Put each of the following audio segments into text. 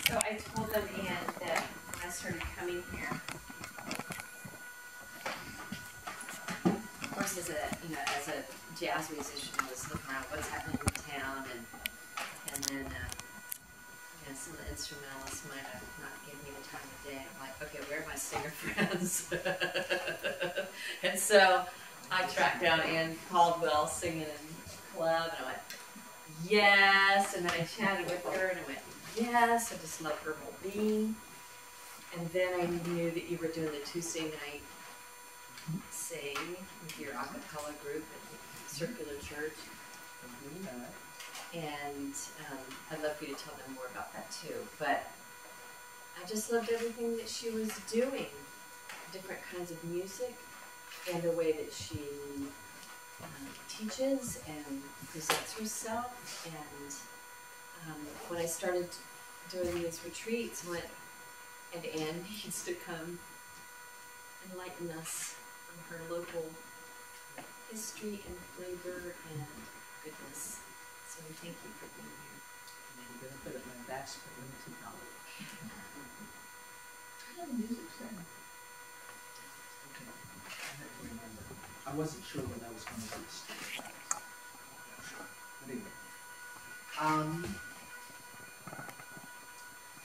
So I told them, and that when I started coming here, of course, as a jazz musician, I was looking around what's happening in town, and then some of the instrumentalists might have not given me the time of day. I'm like, okay, where are my singer friends? And so I tracked down Ann Caldwell singing in a club, and I went, yes. And then I chatted with her, and I went, yes. I just love her whole being. And then I knew that you were doing the Tuesday night sing with your a cappella group at Circular Church. And I'd love for you to tell them more about that too. But I just loved everything that she was doing, different kinds of music, and the way that she teaches and presents herself. And when I started doing these retreats, and Anne needs to come enlighten us on her local history and flavor and goodness. So we thank you for being here. May the benefit of my vast but limited knowledge. How did the music sound? Okay, I have to remember. I wasn't sure when I was going to do this. But anyway.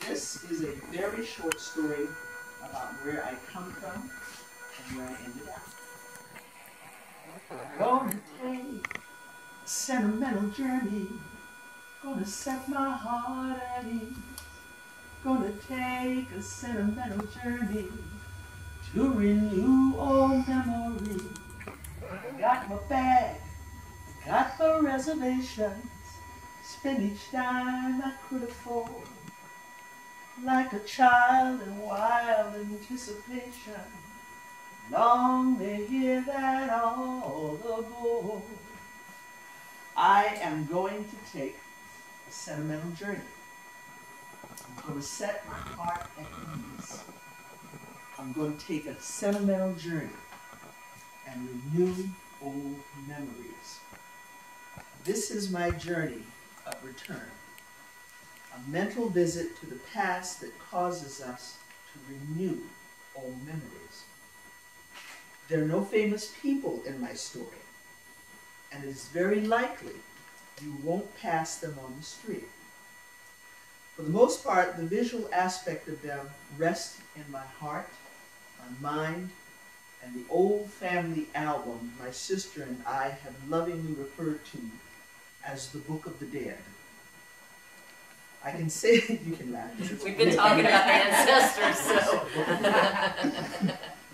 This is a very short story about where I come from and where I ended up. Gonna take a sentimental journey. Gonna set my heart at ease. Gonna take a sentimental journey to renew old memories. I got my bag, got the reservations. Spend each dime I could afford. Like a child in wild anticipation, long to hear that all aboard. I am going to take a sentimental journey. I'm going to set my heart at ease. I'm going to take a sentimental journey and renew old memories. This is my journey of return. A mental visit to the past that causes us to renew old memories. There are no famous people in my story, and it is very likely you won't pass them on the street. For the most part, the visual aspect of them rests in my heart, my mind, and the old family album my sister and I have lovingly referred to as the Book of the Dead. I can say, you can laugh. We've been talking about the ancestors, so.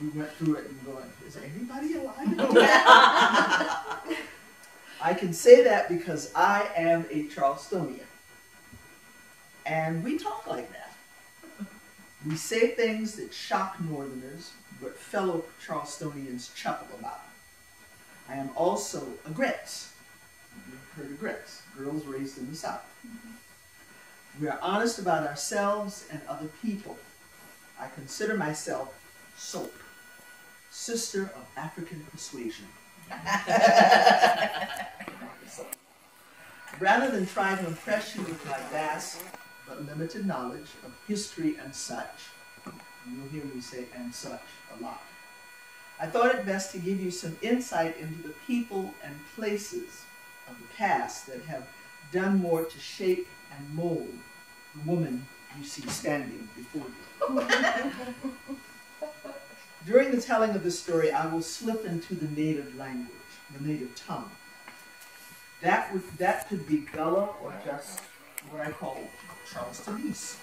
We went through it and going, is anybody alive? I can say that because I am a Charlestonian. And we talk like that. We say things that shock Northerners, but fellow Charlestonians chuckle about. I am also a Gretz. You've heard of Gretz, girls raised in the South. We are honest about ourselves and other people. I consider myself Soap, sister of African persuasion. Rather than try to impress you with my vast but limited knowledge of history and such, and you'll hear me say and such a lot, I thought it best to give you some insight into the people and places of the past that have done more to shape and mold the woman you see standing before you. During the telling of the story, I will slip into the native language, the native tongue. That could be Gullah or just what I call Charlestonese.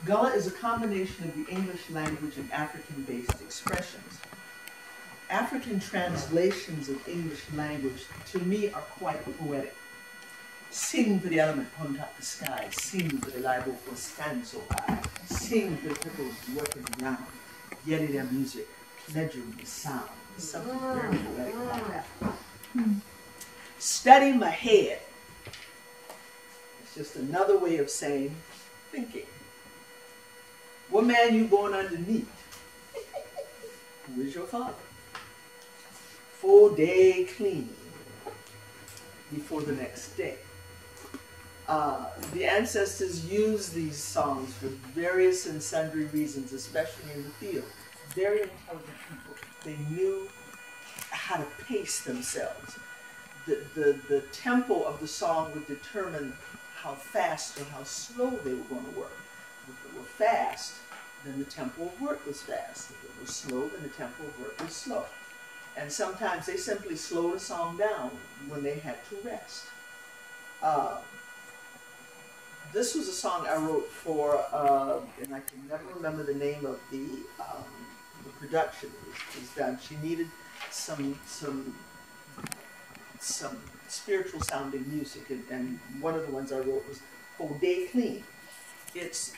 Gullah is a combination of the English language and African-based expressions. African translations of English language, to me, are quite poetic. Sing for the element on top of the sky. Sing for the live oak will stand so high. Sing for the people working around. Yet their music, pleasuring the sound. There's something very poetic about that. Study my head. It's just another way of saying thinking. What man you born underneath? Who is your father? 4 day clean before the next day. The ancestors used these songs for various and sundry reasons, especially in the field. Very intelligent people. They knew how to pace themselves. The tempo of the song would determine how fast or how slow they were going to work. If it were fast, then the tempo of work was fast. If it was slow, then the tempo of work was slow. And sometimes they simply slowed a song down when they had to rest. This was a song I wrote for, and I can never remember the name of the production it was done. She needed some spiritual sounding music, and one of the ones I wrote was "Oh Day Clean." It's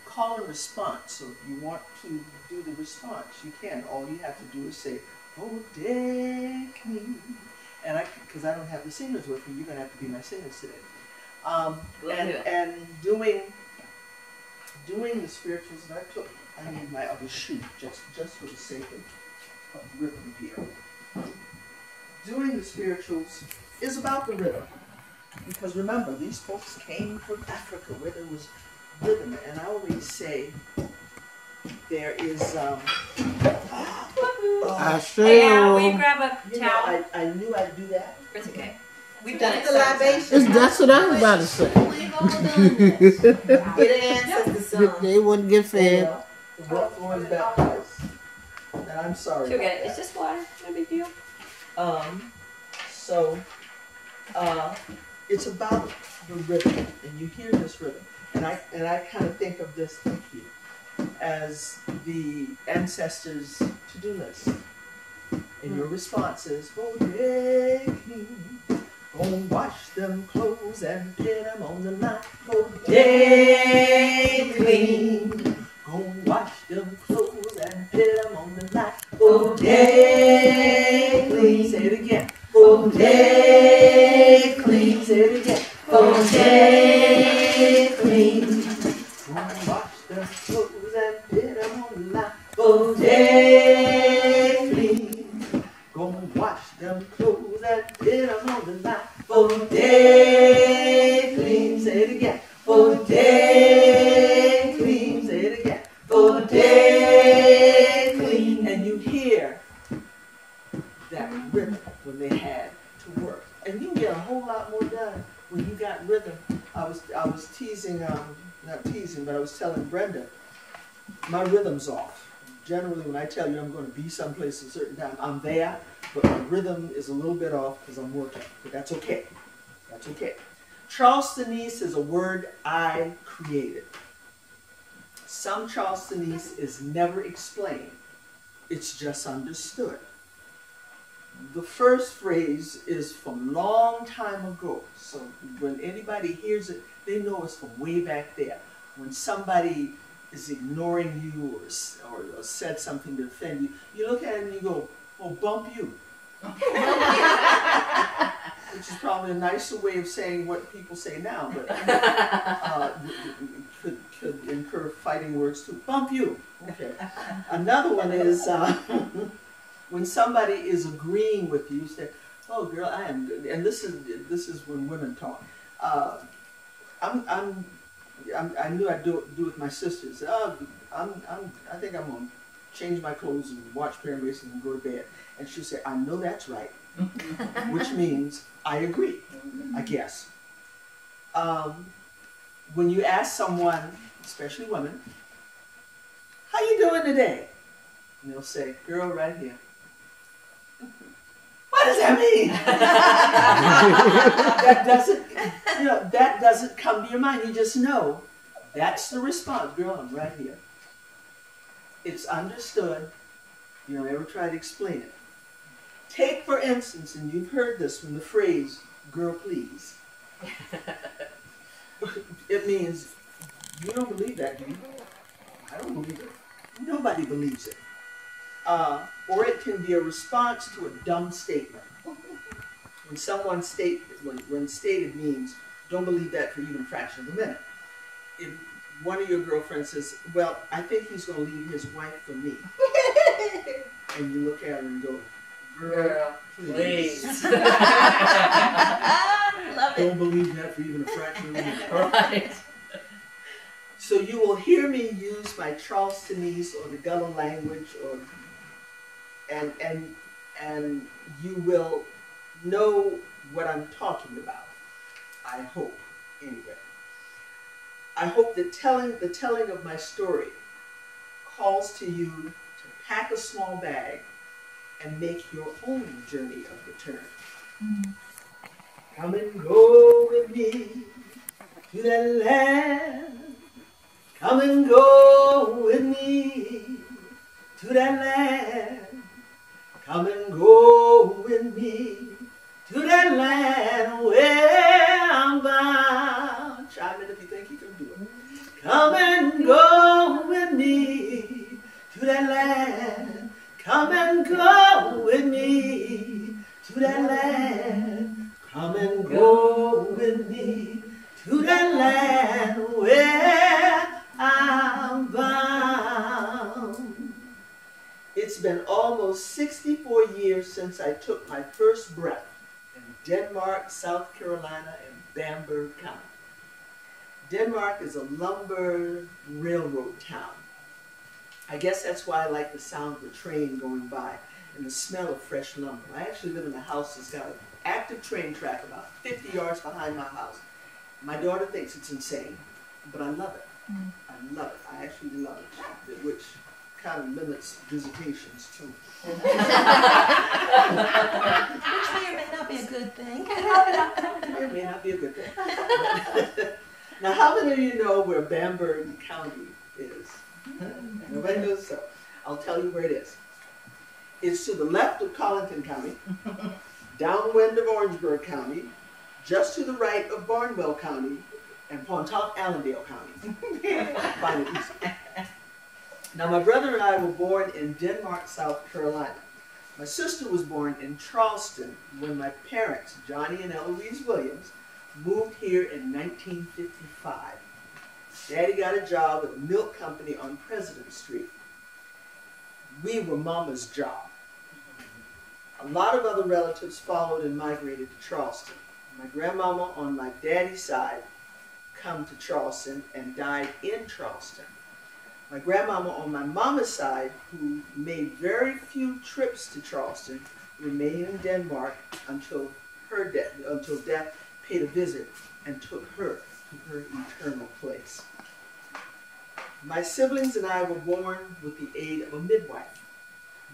call and response. So if you want to do the response, you can. All you have to do is say "Oh Day Clean," and because I don't have the singers with me, you're gonna have to be my singers today. And doing the spirituals, and I need my other shoe just for the sake of rhythm here. Doing the spirituals is about the rhythm, because remember, these folks came from Africa where there was rhythm, and I always say there is. Hey, Al, will you grab a towel? I knew I'd do that. It's okay. We've done it. The libation. That's what I was about to say. We've all done this. Get an ancestor. They wouldn't get fed. What floor is baptized? And I'm sorry. She'll get it. It's just water. No big deal. It's about the rhythm, and you hear this rhythm, and I kind of think of this, thank you, as the ancestors' to-do list. And your response is, "Oh, day clean, go wash them clothes and pin them on the line. Oh, day clean, go wash them clothes and pin them on the line. Oh, day clean." Say it again. "Oh, day clean." Say it again. "Oh, day clean, go wash them clothes and pin them on the line. Oh, day clean, go wash them clothes and pin them on the line. Oh, day clean." Say it again. "Oh, day clean." Say it again. "Oh, day clean." And you hear that rhythm when they had to work. And you can get a whole lot more done when you got rhythm. I was teasing, not teasing, but I was telling Brenda, my rhythm's off. Generally, when I tell you I'm going to be someplace at a certain time, I'm there, but my rhythm is a little bit off because I'm working. But that's okay. That's okay. Charlestonese is a word I created. Some Charlestonese is never explained. It's just understood. The first phrase is from long time ago. So when anybody hears it, they know it's from way back there. When somebody is ignoring you or said something to offend you, you look at it and you go, "Oh, bump you." Which is probably a nicer way of saying what people say now, but could incur fighting words too. "Bump you." Okay. Another one is when somebody is agreeing with you, say, "Oh, girl, I am good." And this is when women talk. I knew I'd do it with my sisters. "Oh, I think I'm gonna change my clothes and watch Perry Mason and go to bed." And she'll say, "I know that's right," which means I agree, I guess. When you ask someone, especially women, "How you doing today?" And they'll say, "Girl, right here." What does that mean? that doesn't come to your mind. You just know that's the response. "Girl, I'm right here." It's understood. You don't ever try to explain it. Take, for instance, and you've heard this from the phrase, "Girl, please." It means, you don't believe that, do you? I don't believe it. Nobody believes it. Or it can be a response to a dumb statement. When someone when stated means, "Don't believe that for even a fraction of a minute." If one of your girlfriends says, "Well, I think he's going to leave his wife for me," and you look at her and go, "Girl, please." Love Don't believe that for even a fraction of a minute. Right. So you will hear me use my Charlestonese or the Gullah language, and you will know what I'm talking about. I hope, anyway. I hope that the telling of my story calls to you to pack a small bag and make your own journey of return. Come and go with me to that land. Come and go with me to that land. Come and go with me to that land where I'm bound. Chime in if you think you can do it. Come and go with me to that land. Come and go with me to that land. Come and go with me to that land where I'm bound. It's been almost 64 years since I took my first breath in Denmark, South Carolina, and Bamberg County. Denmark is a lumber railroad town. I guess that's why I like the sound of a train going by and the smell of fresh lumber. I actually live in a house that's got an active train track about 50 yards behind my house. My daughter thinks it's insane, but I love it. I love it. I actually love it, which kind of limits visitations too. Which may or may not be a good thing. It may not be a good thing. Now, how many of you know where Bamberg County is? Nobody knows, so I'll tell you where it is. It's to the left of Collington County, downwind of Orangeburg County, just to the right of Barnwell County, and Pontotoc-Allendale County. Find it easy. Now, my brother and I were born in Denmark, South Carolina. My sister was born in Charleston when my parents, Johnny and Eloise Williams, moved here in 1955. Daddy got a job at a milk company on President Street. We were Mama's job. A lot of other relatives followed and migrated to Charleston. My grandmama on my daddy's side come to Charleston and died in Charleston. My grandmama on my mama's side, who made very few trips to Charleston, remained in Denmark until death paid a visit and took her to her eternal place. My siblings and I were born with the aid of a midwife.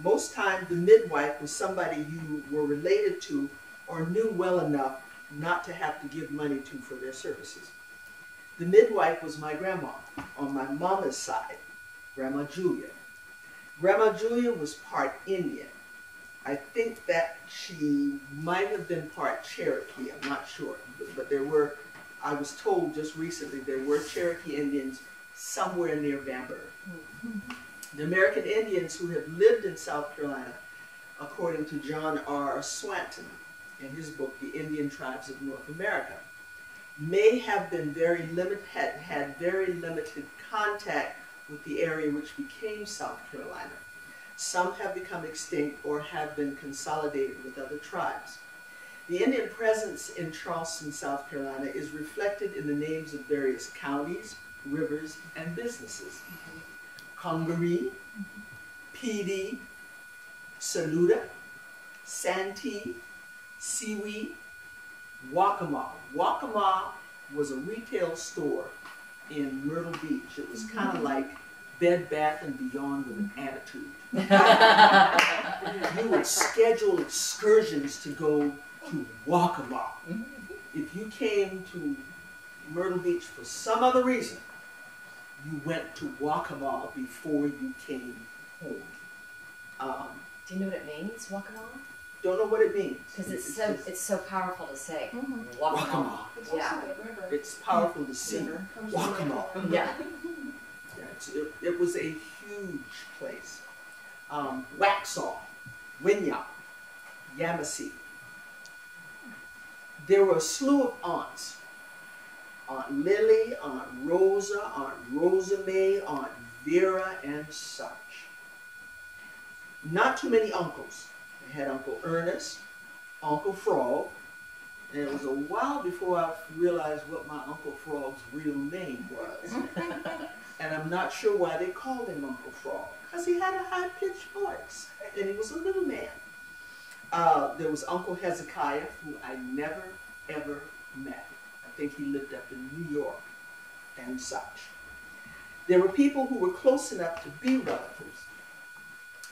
Most times the midwife was somebody you were related to or knew well enough not to have to give money to for their services. The midwife was my grandma on my mama's side, Grandma Julia. Grandma Julia was part Indian. I think that she might have been part Cherokee, I'm not sure. But there were, I was told just recently, there were Cherokee Indians somewhere near Bamberg. The American Indians who have lived in South Carolina, according to John R. Swanton in his book, The Indian Tribes of North America, may have been had very limited contact with the area which became South Carolina. Some have become extinct or have been consolidated with other tribes. The Indian presence in Charleston, South Carolina is reflected in the names of various counties, rivers, and businesses. Congaree, Petey, Saluda, Santee, Seaweed, Waccamaw. Waccamaw was a retail store in Myrtle Beach. It was kind of like Bed Bath & Beyond with an attitude. You would schedule excursions to go to Waccamaw. If you came to Myrtle Beach for some other reason, you went to Waccamaw before you came home. Do you know what it means, Waccamaw? Don't know what it means. Because it's so powerful to say. Waccamaw. Yeah. It's powerful to sing. Waccamaw. Yeah. It was a huge place. Waxhaw, Winyah, Yamasee. There were a slew of aunts. Aunt Lily, Aunt Rosa, Aunt Rosa May, Aunt Vera, and such. Not too many uncles. They had Uncle Ernest, Uncle Frog, And it was a while before I realized what my Uncle Frog's real name was. And I'm not sure why they called him Uncle Frog, because he had a high-pitched voice, and he was a little man. There was Uncle Hezekiah, who I never, ever met. I think he lived up in New York and such. There were people who were close enough to be relatives,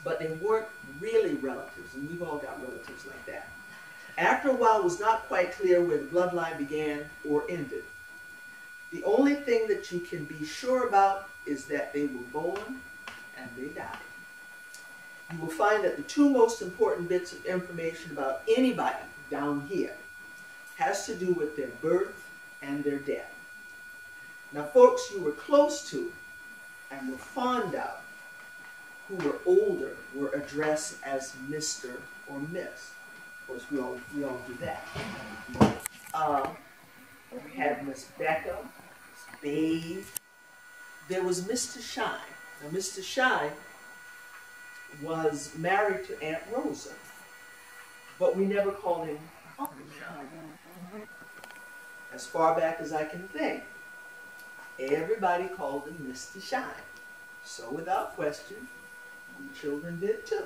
but they weren't really relatives, and we've all got relatives like that. After a while, it was not quite clear where the bloodline began or ended. The only thing that you can be sure about is that they were born and they died. You will find that the two most important bits of information about anybody down here has to do with their birth and their death. Now, folks you were close to and were fond of, who were older, were addressed as Mr. or Miss. Of course, we all do that. We had Miss Becca, Miss Babe. There was Mr. Shine. Now, Mr. Shine was married to Aunt Rosa, but we never called him Uncle Shine. As far back as I can think, everybody called him Mr. Shine. So without question, we children did too.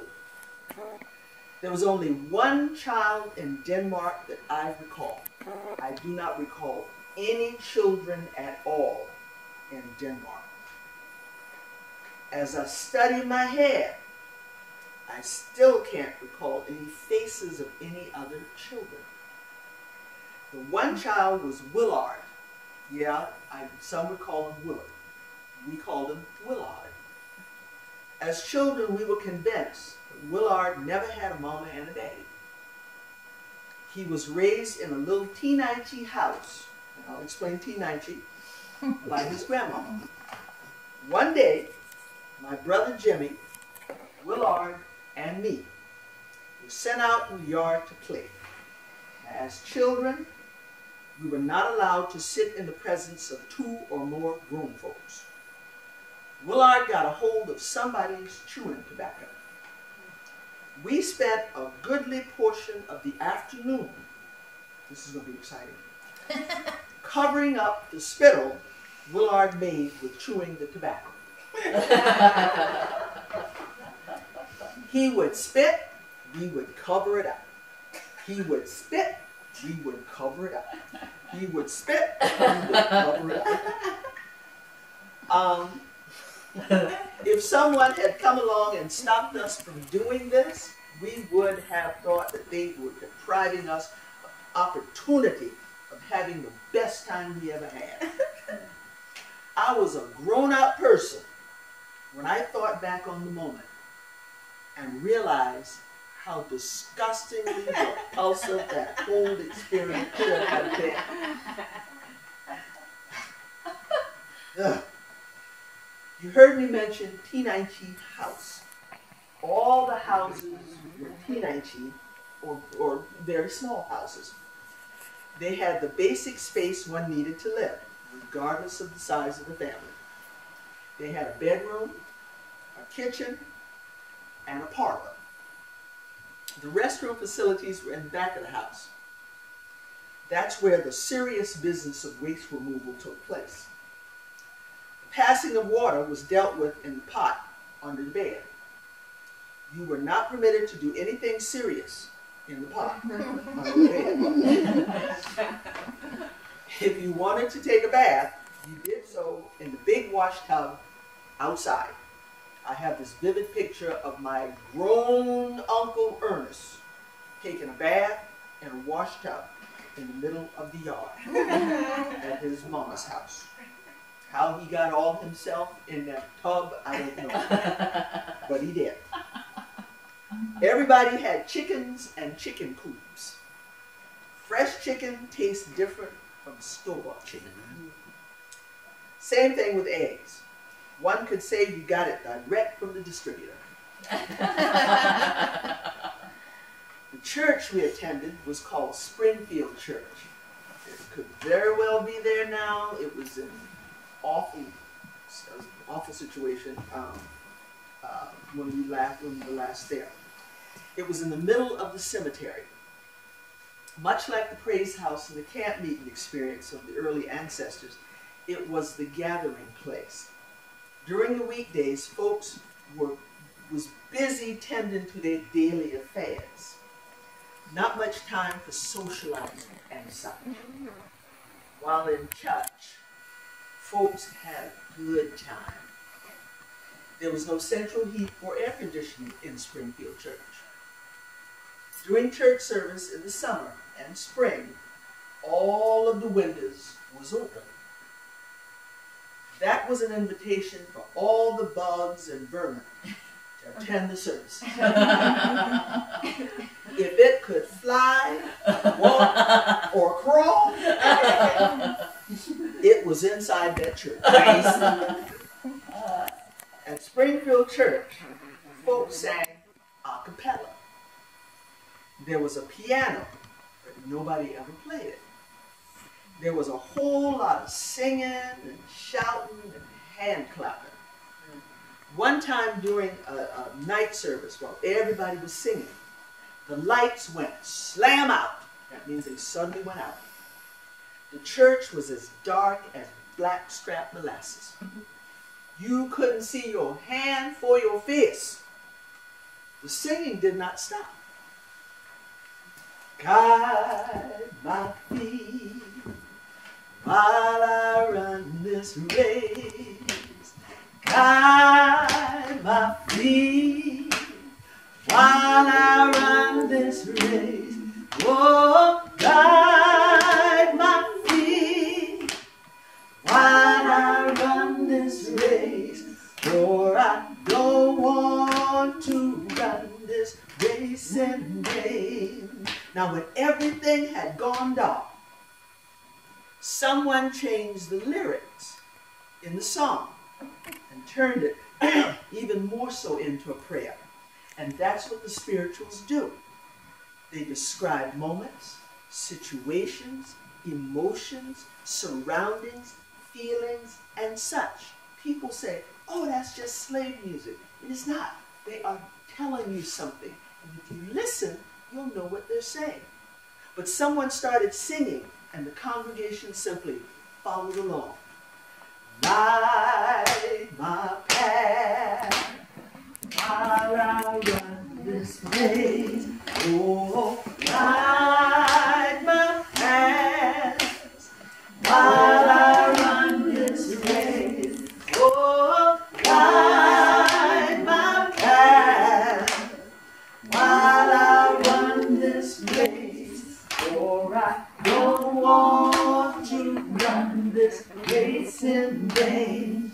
There was only one child in Denmark that I recall. I do not recall any children at all in Denmark. As I study my head, I still can't recall any faces of any other children. The one child was Willard. Yeah, some would call him Willard. We called him Willard. As children, we were convinced that Willard never had a mama and a daddy. He was raised in a little teeny house, and I'll explain teeny, by his grandmama. One day, my brother Jimmy, Willard, and me were sent out in the yard to play. As children, we were not allowed to sit in the presence of two or more grown folks. Willard got a hold of somebody's chewing tobacco. We spent a goodly portion of the afternoon, this is going to be exciting, covering up the spittle Willard made with chewing the tobacco. He would spit, we would cover it up. He would spit, we would cover it up. He would spit, we would cover it up. If someone had come along and stopped us from doing this, we would have thought that they were depriving us of opportunity of having the best time we ever had. I was a grown-up person when I thought back on the moment and realized how disgustingly repulsive that whole experience could have been. Ugh. You heard me mention teeny house. All the houses were teeny or very small houses. They had the basic space one needed to live, regardless of the size of the family. They had a bedroom, a kitchen, and a parlor. The restroom facilities were in the back of the house. That's where the serious business of waste removal took place. The passing of water was dealt with in the pot under the bed. You were not permitted to do anything serious in the pot under the bed. If you wanted to take a bath, you did so in the big wash tub outside. I have this vivid picture of my grown Uncle Ernest taking a bath in a wash tub in the middle of the yard at his mama's house. How he got all himself in that tub, I don't know, but he did. Everybody had chickens and chicken coops. Fresh chicken tastes different from store-bought chicken. Same thing with eggs. One could say you got it direct from the distributor. The church we attended was called Springfield Church. It could very well be there now. It was an awful situation when we were last there. It was in the middle of the cemetery. Much like the praise house and the camp meeting experience of the early ancestors, it was the gathering place. During the weekdays, folks was busy tending to their daily affairs. Not much time for socializing and such. While in church, folks had a good time. There was no central heat or air conditioning in Springfield Church. During church service in the summer and spring, all of the windows was open. That was an invitation for all the bugs and vermin to attend the service. If it could fly, walk, or crawl, it was inside that church. At Springfield Church, folks sang a cappella. There was a piano, but nobody ever played it. There was a whole lot of singing and shouting and hand clapping. One time during a night service, while everybody was singing, the lights went slam out. That means they suddenly went out. The church was as dark as blackstrap molasses. You couldn't see your hand for your face. The singing did not stop. Guide my feet while I run this race. Guide my feet while I run this race. Oh, guide my feet while I run this race. For I don't want to run this race in vain. Now, when everything had gone dark, someone changed the lyrics in the song and turned it even more so into a prayer. And that's what the spirituals do. They describe moments, situations, emotions, surroundings, feelings, and such. People say, oh, that's just slave music. It is not. They are telling you something. And if you listen, you'll know what they're saying. But someone started singing, and the congregation simply followed along. Light my path while I run this race. Oh, light my path while I run this race. Oh, light my path while I run this race. For I don't want to run this race in vain.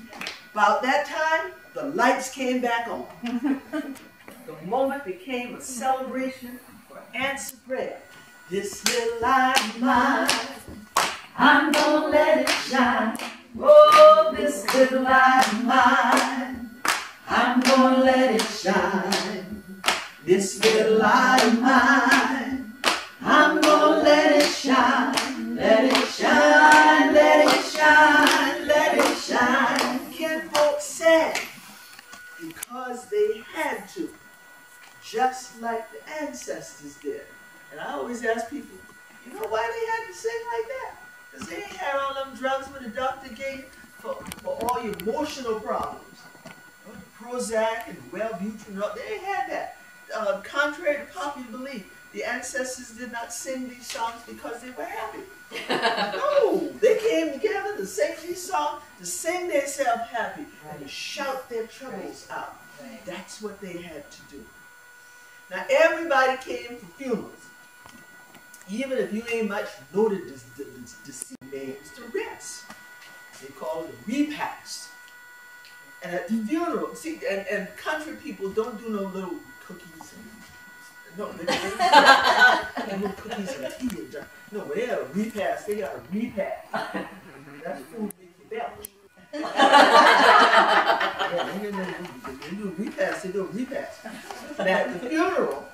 About that time, the lights came back on. The moment became a celebration for answered prayer. This little light of mine, I'm gonna let it shine. Oh, this little light of mine, I'm gonna let it shine. This little light of mine, I'm gonna let it shine. Let it shine, let it shine, let it shine. Kinfolk said, because they had to, just like the ancestors did. And I always ask people, you know why they had to sing like that? Because they ain't had all them drugs when the doctor gave you for all your emotional problems. Prozac and Wellbutrin, they ain't had that. Contrary to popular belief, the ancestors did not sing these songs because they were happy. No, they came together to sing these songs, to sing themselves happy, and to shout their troubles out. That's what they had to do. Now, everybody came for funerals. Even if you ain't much noted deceased names to rest. They call it a repast. And at the funeral, see, and country people don't do no little cookies and no, they don't no cookies and tea and junk. No, when they have a repast, they got a repast. That's food make you belch. They do a repast, they do a repast. And at the funeral,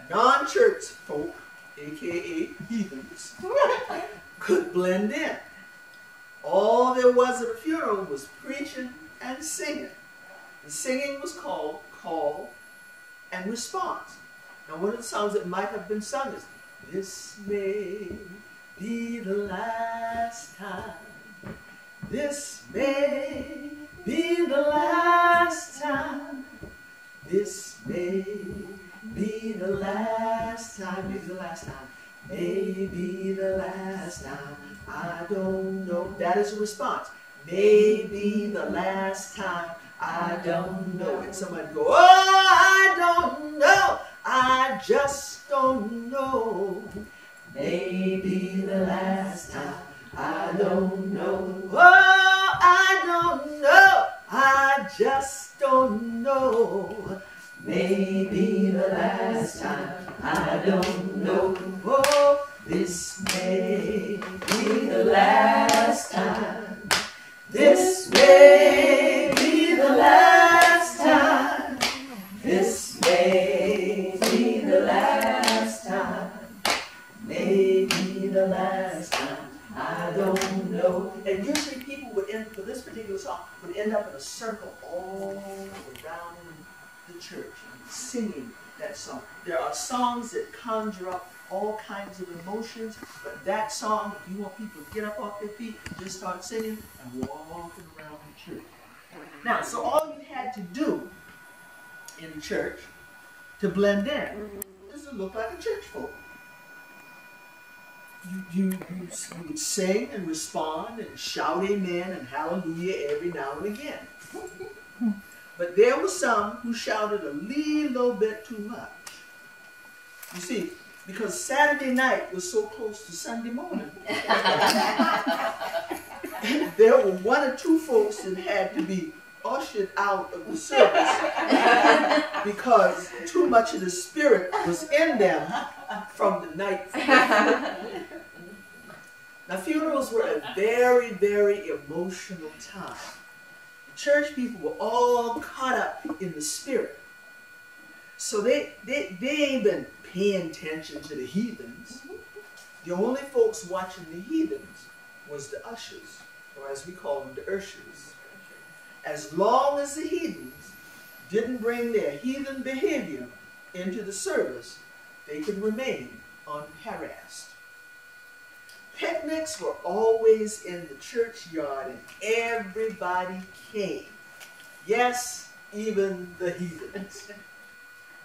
non-church folk, aka heathens, could blend in. All there was at a funeral was preaching and singing. The singing was called call and response. Now, one of the songs that might have been sung is, This may be the last time. This may be the last time. This may be the last time. Maybe the last time. Maybe the last time. I don't know. That is a response. Maybe the last time. I don't know. And somebody go, oh, I don't know. I just don't know. Maybe the last time. I don't know. Oh, I don't know. I just don't know. Maybe the last time. I don't know. Oh, this may be the last time. This may be the last time. This may be the last time. Maybe the last time. I don't know. And usually people would end, for this particular song, would end up in a circle all around the church singing that song. There are songs that conjure up all kinds of emotions, but that song, if you want people to get up off their feet, just start singing and walking around the church. Now, so all you had to do in church to blend in is to look like a church folk. You would sing and respond and shout amen and hallelujah every now and again. But there were some who shouted a little bit too much. You see, because Saturday night was so close to Sunday morning. There were one or two folks that had to be ushered out of the service because too much of the spirit was in them from the night before. Now, funerals were a very, very emotional time. The church people were all caught up in the spirit. So they ain't been paying attention to the heathens. The only folks watching the heathens was the ushers, or as we call them, the ushers. As long as the heathens didn't bring their heathen behavior into the service, they could remain unharassed. Picnics were always in the churchyard and everybody came. Yes, even the heathens,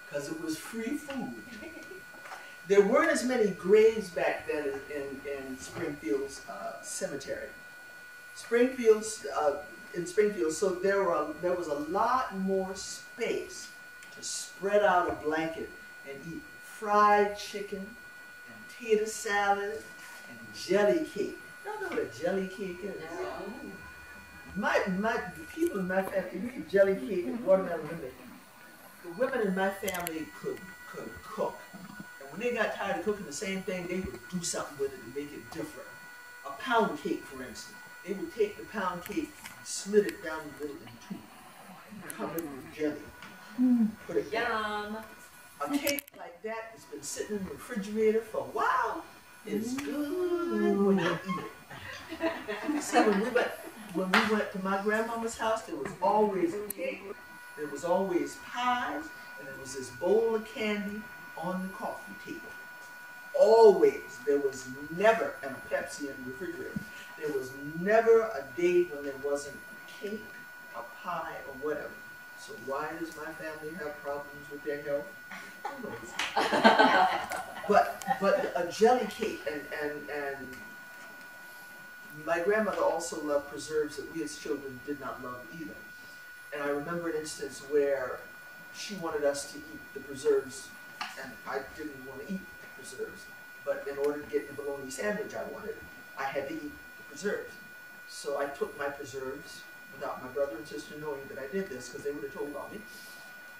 because it was free food. There weren't as many graves back then in Springfield's cemetery. In Springfield, so there was a lot more space to spread out a blanket and eat fried chicken and tater salad and jelly cake. Y'all know what a jelly cake is? The people in my family, we eat jelly cake and watermelon lemonade. The women in my family could cook. And when they got tired of cooking the same thing, they would do something with it and make it different. A pound cake, for instance. They would take the pound cake, slit it down the middle in two, and cover it with jelly. Put it down. A cake like that has been sitting in the refrigerator for a while. It's good when you eat it. See, when we went to my grandmama's house, there was always a cake, there was always pies, and there was this bowl of candy on the coffee table. Always. There was never, and a Pepsi in the refrigerator. There was never a day when there wasn't a cake, a pie, or whatever. So why does my family have problems with their health? Who knows? But a jelly cake and my grandmother also loved preserves that we as children did not love either. And I remember an instance where she wanted us to eat the preserves, and I didn't want to eat the preserves. But in order to get the bologna sandwich I wanted, I had to eat the preserves. So I took my preserves without my brother and sister knowing that I did this, because they would have told on me.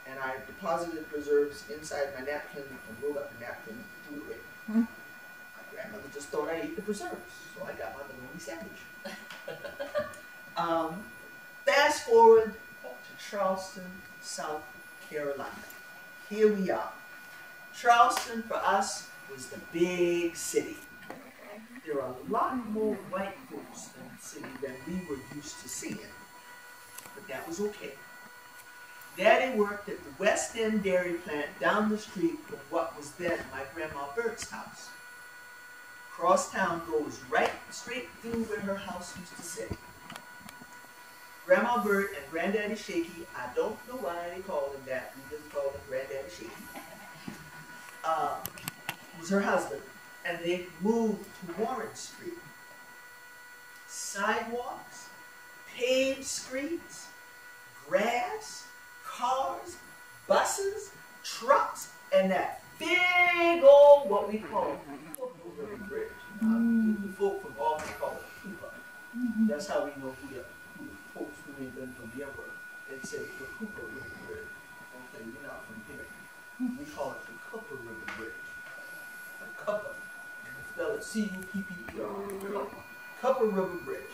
And I deposited the preserves inside my napkin and rolled up the napkin and threw it away. My grandmother just thought I ate the preserves, so I got my bologna sandwich. Fast forward to Charleston, South Carolina. Here we are. Charleston, for us, was the big city. There are a lot more white folks in the city than we were used to seeing. But that was okay. Daddy worked at the West End dairy plant down the street from what was then my Grandma Bert's house. Cross town goes right straight through where her house used to sit. Grandma Bert and Granddaddy Shaky, I don't know why they called him that, we just called him Granddaddy Shaky, was her husband, and they moved to Warren Street. Sidewalks, paved streets, grass, cars, buses, trucks, and that big old, what we call Cooper River Bridge. The folk from Albany call it Cooper. That's how we know who the folks who ain't been from here were. They'd say the Cooper River Bridge. Okay, we're not from here. We call it the Cooper River Bridge. The Cooper. Spell it C-U-P-P-E-R. Cooper River Bridge.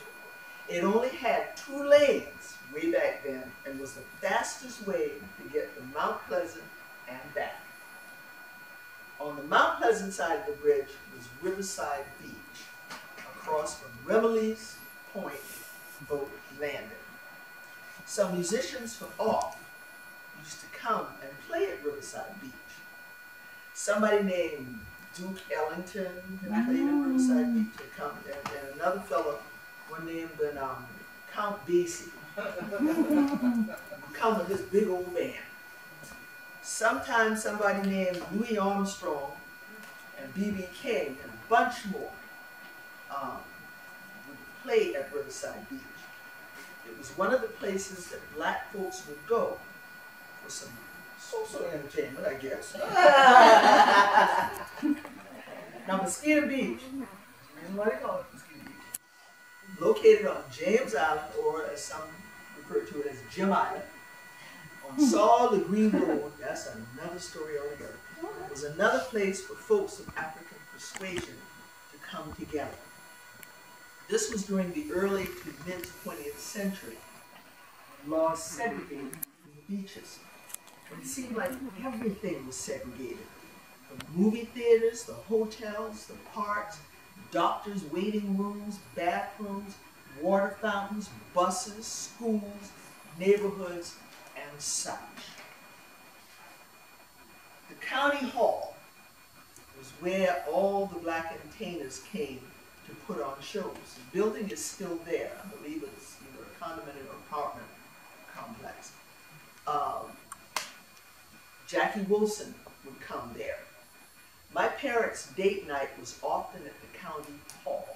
It only had 2 lanes way back then and was the fastest way to get to Mount Pleasant and back. On the Mount Pleasant side of the bridge was Riverside Beach, across from Remilly's Point boat landing. Some musicians from off used to come and play at Riverside Beach. Somebody named Duke Ellington had played at Riverside Beach had come, and another fellow, one named Count Basie, would come with this big old band. Sometimes somebody named Louis Armstrong and B.B. King and a bunch more would play at Riverside Beach. It was one of the places that black folks would go for some social entertainment, I guess. Now, Mosquito Beach, that's what they call it, Mosquito Beach, located on James Island, or as some refer to it as Jim Island, on Saul the Green Road, that's another story altogether, was another place for folks of African persuasion to come together. This was during the early to mid 20th century, when laws segregated the beaches. And it seemed like everything was segregated. From movie theaters, the hotels, the parks, doctors' waiting rooms, bathrooms, water fountains, buses, schools, neighborhoods, and such. The county hall was where all the black entertainers came to put on shows. The building is still there. I believe it's either a condominium or apartment complex. Jackie Wilson would come there. My parents' date night was often at the county hall.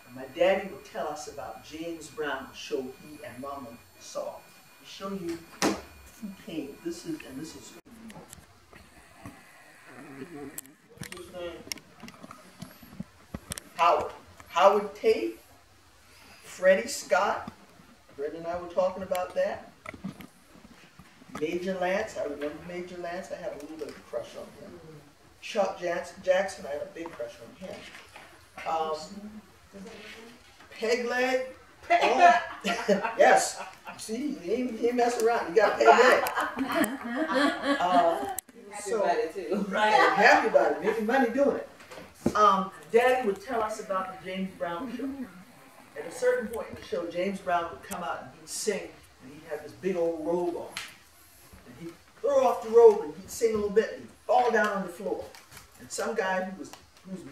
And my daddy would tell us about James Brown's show he and Mama saw. To show you who came. This is what's his name? Howard Tate, Freddie Scott. Brenda and I were talking about that. Major Lance, I remember Major Lance. I had a little bit of a crush on him. Chuck Jackson, I had a big crush on him. Peg Leg. Oh, yes. See, he ain't mess around. You got Peg Leg. Happy about it too. Right, happy about it. Making money doing it. Daddy would tell us about the James Brown show. At a certain point in the show, James Brown would come out and he'd sing, and he'd have this big old robe on. And he'd throw off the robe and he'd sing a little bit and he'd fall down on the floor. And some guy whose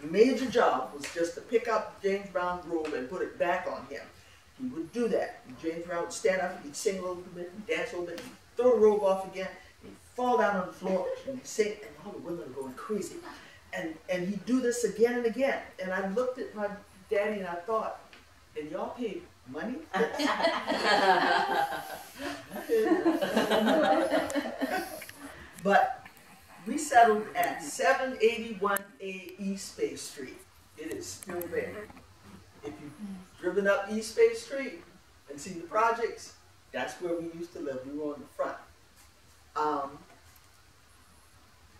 major job was just to pick up James Brown's robe and put it back on him. He would do that. And James Brown would stand up and he'd sing a little bit and dance a little bit and he'd throw the robe off again. And he'd fall down on the floor and he'd sing, and all the women are going crazy. And he'd do this again and again. And I looked at my daddy and I thought, and y'all paid money? But we settled at 781A East Bay Street. It is still there. If you've driven up East Bay Street and seen the projects, that's where we used to live. We were on the front.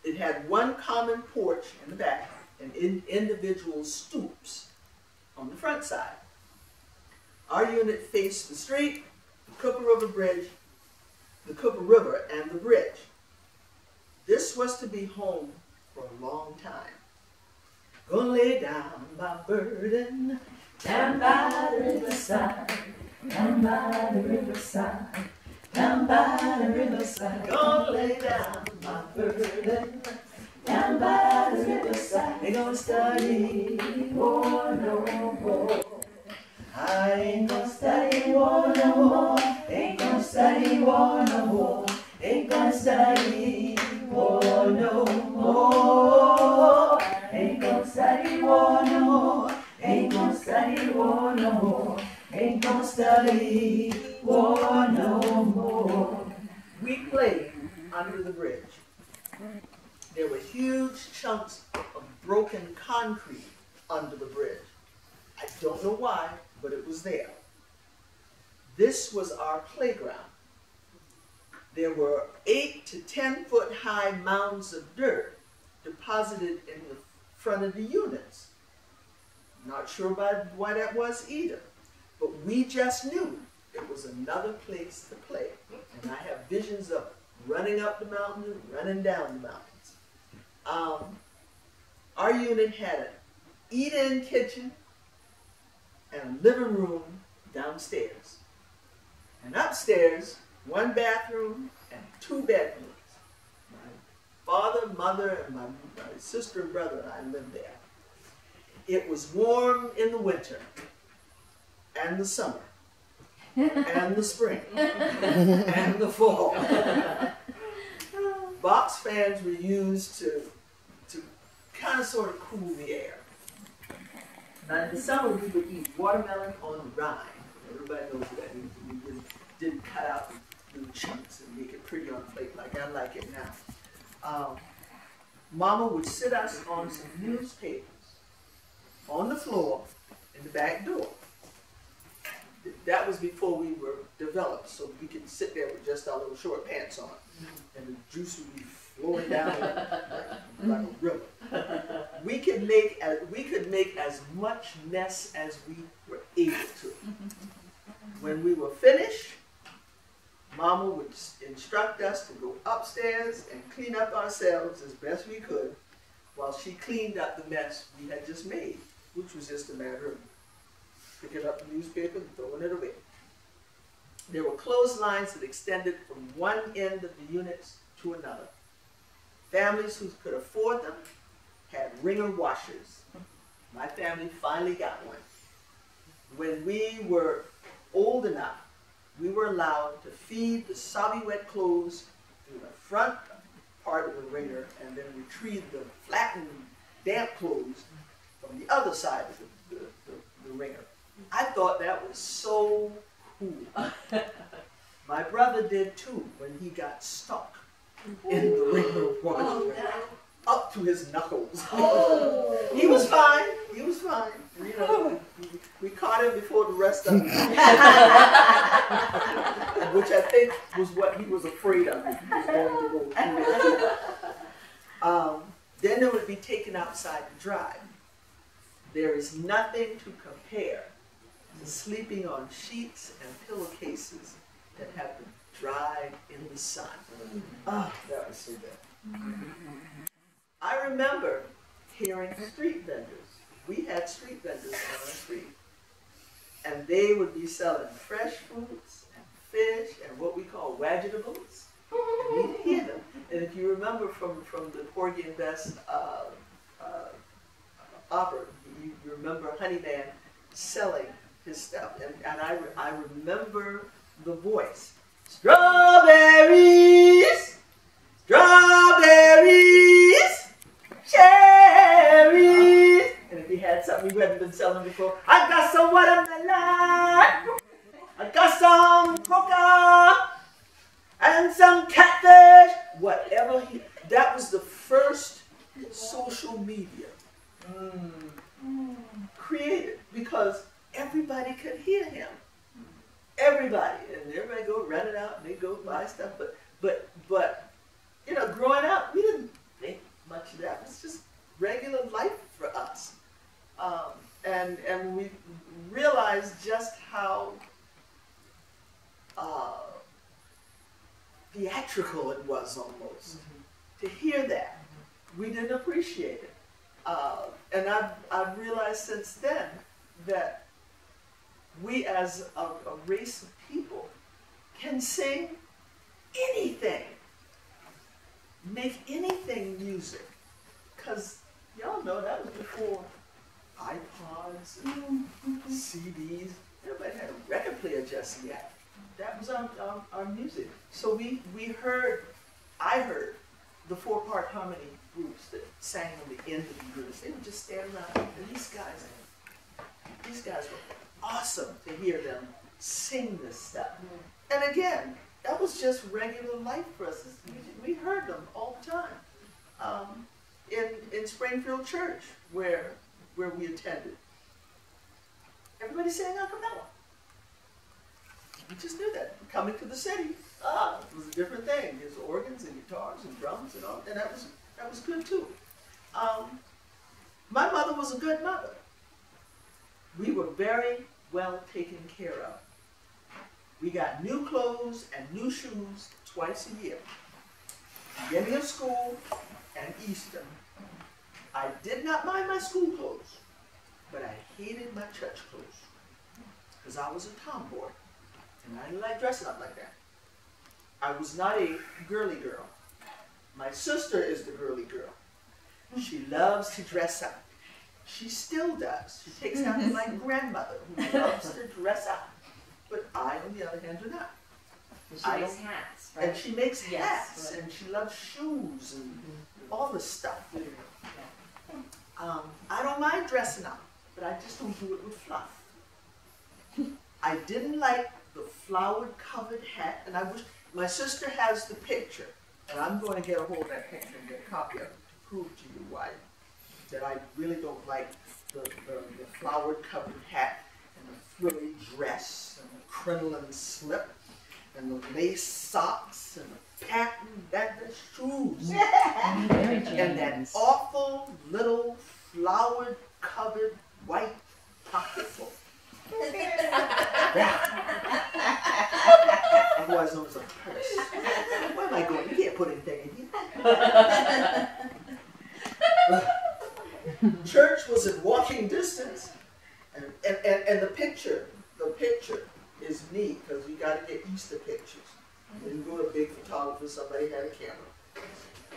It had one common porch in the back and individual stoops on the front side. Our unit faced the street, the Cooper River Bridge, the Cooper River, and the bridge. This was to be home for a long time. Gonna lay down my burden down by the riverside, down by the riverside. down by the riverside. Gonna lay down my burden down by the riverside. Ain't gonna study war no more. I ain't gonna study war no more. Ain't gonna study war no more. Ain't gonna study war no more. Ain't gonna study war no more. Ain't gonna study war no more. Ain't gonna study war no more. We played under the bridge. There were huge chunks of broken concrete under the bridge. I don't know why, but it was there. This was our playground. There were 8 to 10 foot high mounds of dirt deposited in the front of the units. Not sure why that was either, but we just knew it was another place to play. And I have visions of running up the mountain and running down the mountains. Our unit had an eat-in kitchen and a living room downstairs. And upstairs, 1 bathroom and 2 bedrooms. My father, mother, and my sister and brother and I lived there. It was warm in the winter and the summer and the spring and the fall. Box fans were used to kind of sort of cool the air. Now in the summer we would eat watermelon on rind. Everybody knows what that means. We just didn't cut out little chunks and make it pretty on a plate like I like it now. Mama would sit us on some newspapers on the floor in the back door. That was before we were developed, so we could sit there with just our little short pants on, and the juice would be flowing down like a river. We could make as much mess as we were able to. When we were finished, Mama would instruct us to go upstairs and clean up ourselves as best we could, while she cleaned up the mess we had just made, which was just a matter of picking up the newspaper and throwing it away. There were clotheslines that extended from one end of the units to another. Families who could afford them had wringer washers. My family finally got one. When we were old enough, we were allowed to feed the soggy wet clothes through the front part of the wringer and then retrieve the flattened damp clothes from the other side of the wringer. I thought that was so cool. My brother did too when he got stuck in the wringer washer, up to his knuckles. He was fine. He was fine. You know, we caught him before the rest of them, which I think was what he was afraid of. He was going to go. Then it would be taken outside to dry. There is nothing to compare to sleeping on sheets and pillowcases that have been dried in the sun. Oh, that was so good. I remember hearing street vendors. We had street vendors on our street. And they would be selling fresh fruits and fish and what we call vegetables. And we'd hear them. And if you remember from the Porgy and Bess opera, you remember Honeyman selling his stuff. And I remember the voice. Strawberries! Strawberries! Cherries! And if he had something we hadn't been selling before, I got some watermelon! I got some coca! And some catfish! Whatever that was the first social media created because everybody could hear him. Everybody. And everybody go running out and they go buy stuff. But you know, growing up, we didn't think much of that. It was just regular life for us. And we realized just how theatrical it was almost to hear that. We didn't appreciate it. And I've realized since then that we as a race of people can sing anything. Make anything music. Because y'all know that was before iPods, CDs. Everybody had a record player just yet. That was our music. So I heard the 4-part harmony groups that sang on the end of the groups. They would just stand around, and these guys were awesome to hear them sing this stuff. And again, that was just regular life for us. We heard them all the time in Springfield Church, where we attended. Everybody sang a cappella. We just knew that. Coming to the city, it was a different thing. There's organs and guitars and drums and all, and that was good too. My mother was a good mother. We were very well taken care of. We got new clothes and new shoes twice a year. Beginning of school and Easter. I did not mind my school clothes, but I hated my church clothes because I was a tomboy and I didn't like dressing up like that. I was not a girly girl. My sister is the girly girl. She loves to dress up. She still does. She takes after my grandmother who loves to dress up. But I, on the other hand, do not. She makes hats, right? And she makes Yes, hats, right. and she loves shoes and all this stuff. I don't mind dressing up, but I just don't do it with fluff. I didn't like the flowered covered hat, and I wish my sister has the picture, and I'm going to get a hold of that picture and get a copy of it to prove to you why that I really don't like the flowered covered hat and the frilly dress and the crinoline slip and the lace socks and the patent the shoes and that awful little flowered covered white pocketbook. Otherwise known as a purse. Where am I going? You can't put anything in here. Church was in walking distance, and the picture is neat because you got to get Easter pictures. When you go to a big photographer, somebody had a camera.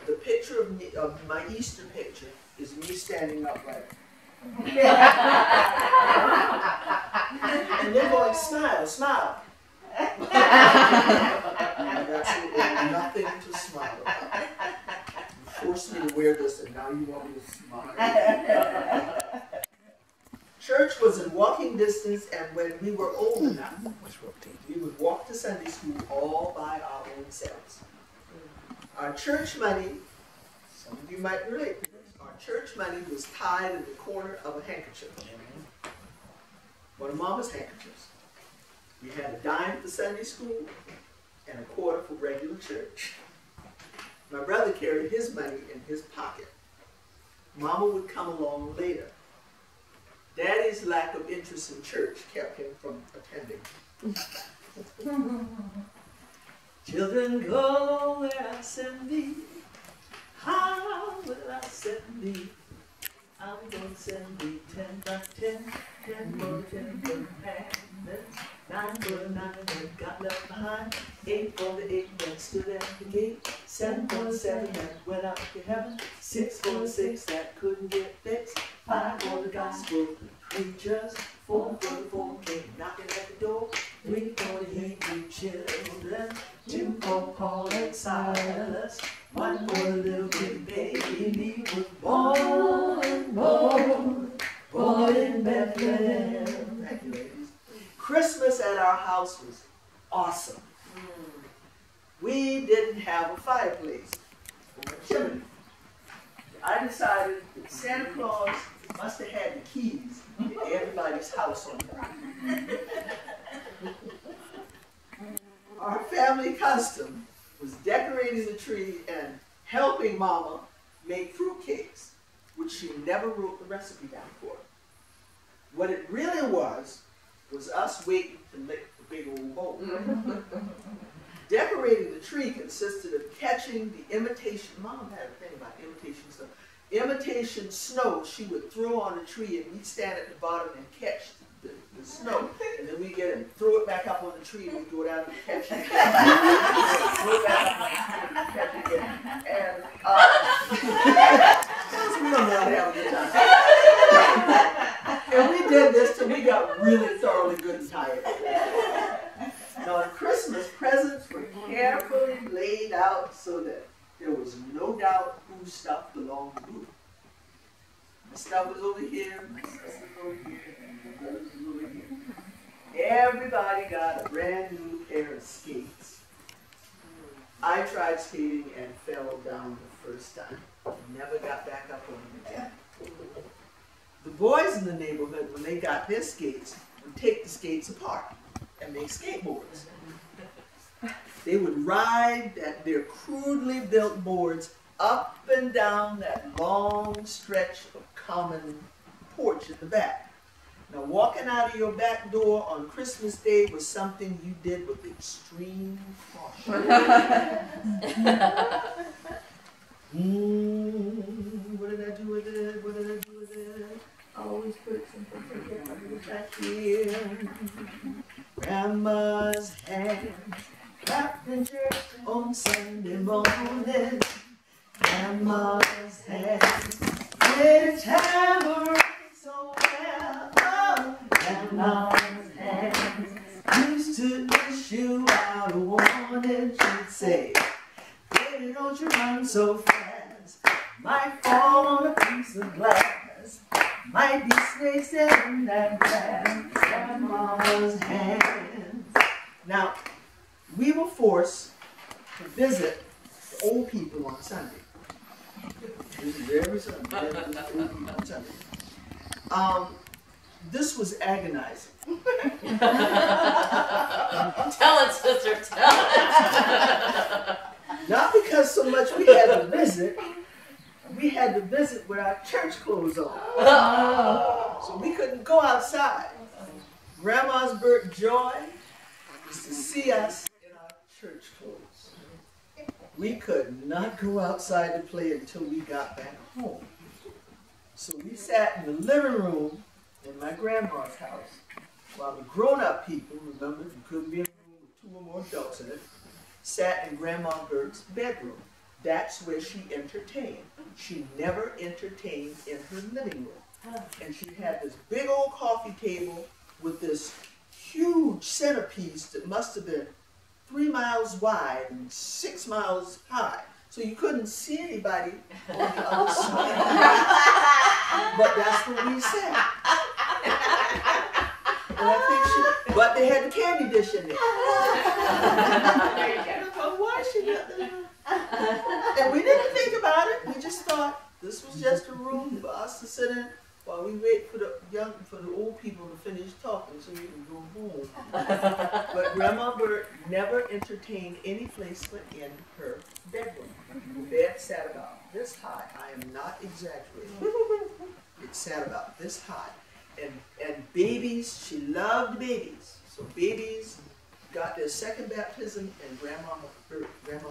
The picture of my Easter picture is me standing upright. And they're going, smile, smile. And absolutely nothing to smile about. You forced me to wear this, and now you want me to smile. Church was in walking distance, and when we were old enough, we would walk to Sunday school all by our own selves. Our church money, some of you might relate to this, our church money was tied in the corner of a handkerchief. One of Mama's handkerchiefs. We had a dime for Sunday school and a quarter for regular church. My brother carried his money in his pocket. Mama would come along later. Daddy's lack of interest in church kept him from attending. Children, go where I send thee. How will I send thee? I'm going to send thee 10 by 10, 10 for 10 for the commandments, 9 for the 9 that got left behind, 8 for the 8 that stood at the gate, 7 for the 7 that went up to heaven, 6 for the 6 that couldn't get fixed, 5 for the gospel preachers, 4 for the 4 came knocking at the door, 3 for the Hebrew children, 2 for Paul and Silas, 1 for the little baby was born in Bethlehem. Thank you, ladies. Christmas at our house was awesome. We didn't have a fireplace or a chimney. I decided that Santa Claus must have had the keys to everybody's house on time. Our family custom was decorating the tree and helping Mama make fruitcakes, which she never wrote the recipe down for. What it really was us waiting to lick the big old bowl. Decorating the tree consisted of catching the imitation, Mom had a thing about imitation stuff, imitation snow she would throw on the tree, and we'd stand at the bottom and catch the snow. And then we'd get it and throw it back up on the tree, and we'd go down and catch it. Throw it back presents were carefully laid out so that there was no doubt whose stuff belonged to who. My stuff was over here, my stuff was over here, and my brother's was over here. Everybody got a brand new pair of skates. I tried skating and fell down the first time. Never got back up on them again. The boys in the neighborhood, when they got their skates, would take the skates apart and make skateboards. They would ride their crudely built boards up and down that long stretch of common porch in the back. Now, walking out of your back door on Christmas Day was something you did with extreme caution. What did I do with it? What did I do with it? I always put something back here. Grandma's hand wrapped in church on Sunday morning. Grandma's hand with tambourine so well. Oh, Grandma's hand used to issue out a warning. She'd say, "Baby, don't you run so fast. Might fall on a piece of glass. Might be snakes in that grass." Grandma's hand. Now, we were forced to visit the old people on Sunday. This is every Sunday. Old people on Sunday. This was agonizing. Tell it, sister, tell it. Not because so much we had to visit with our church clothes on. So we couldn't go outside. Grandma's bird joy was to see us in our church clothes. We could not go outside to play until we got back home. So we sat in the living room in my grandma's house while the grown-up people, remember, you couldn't be in a room with 2 or more adults in it, sat in Grandma Bert's bedroom. That's where she entertained. She never entertained in her living room. And she had this big old coffee table with this huge centerpiece that must have been 3 miles wide and 6 miles high. So you couldn't see anybody on the other side. But that's where we sat. And I think but they had the candy dish in there. There you go. Why she got that? And we didn't think about it. We just thought this was just a room for us to sit in while we wait for the old people to finish talking so we can go home. But Grandma Bert never entertained any place but in her bedroom. The bed sat about this high. I am not exaggerating. It sat about this high. And babies, she loved babies. So babies got their second baptism in Grandma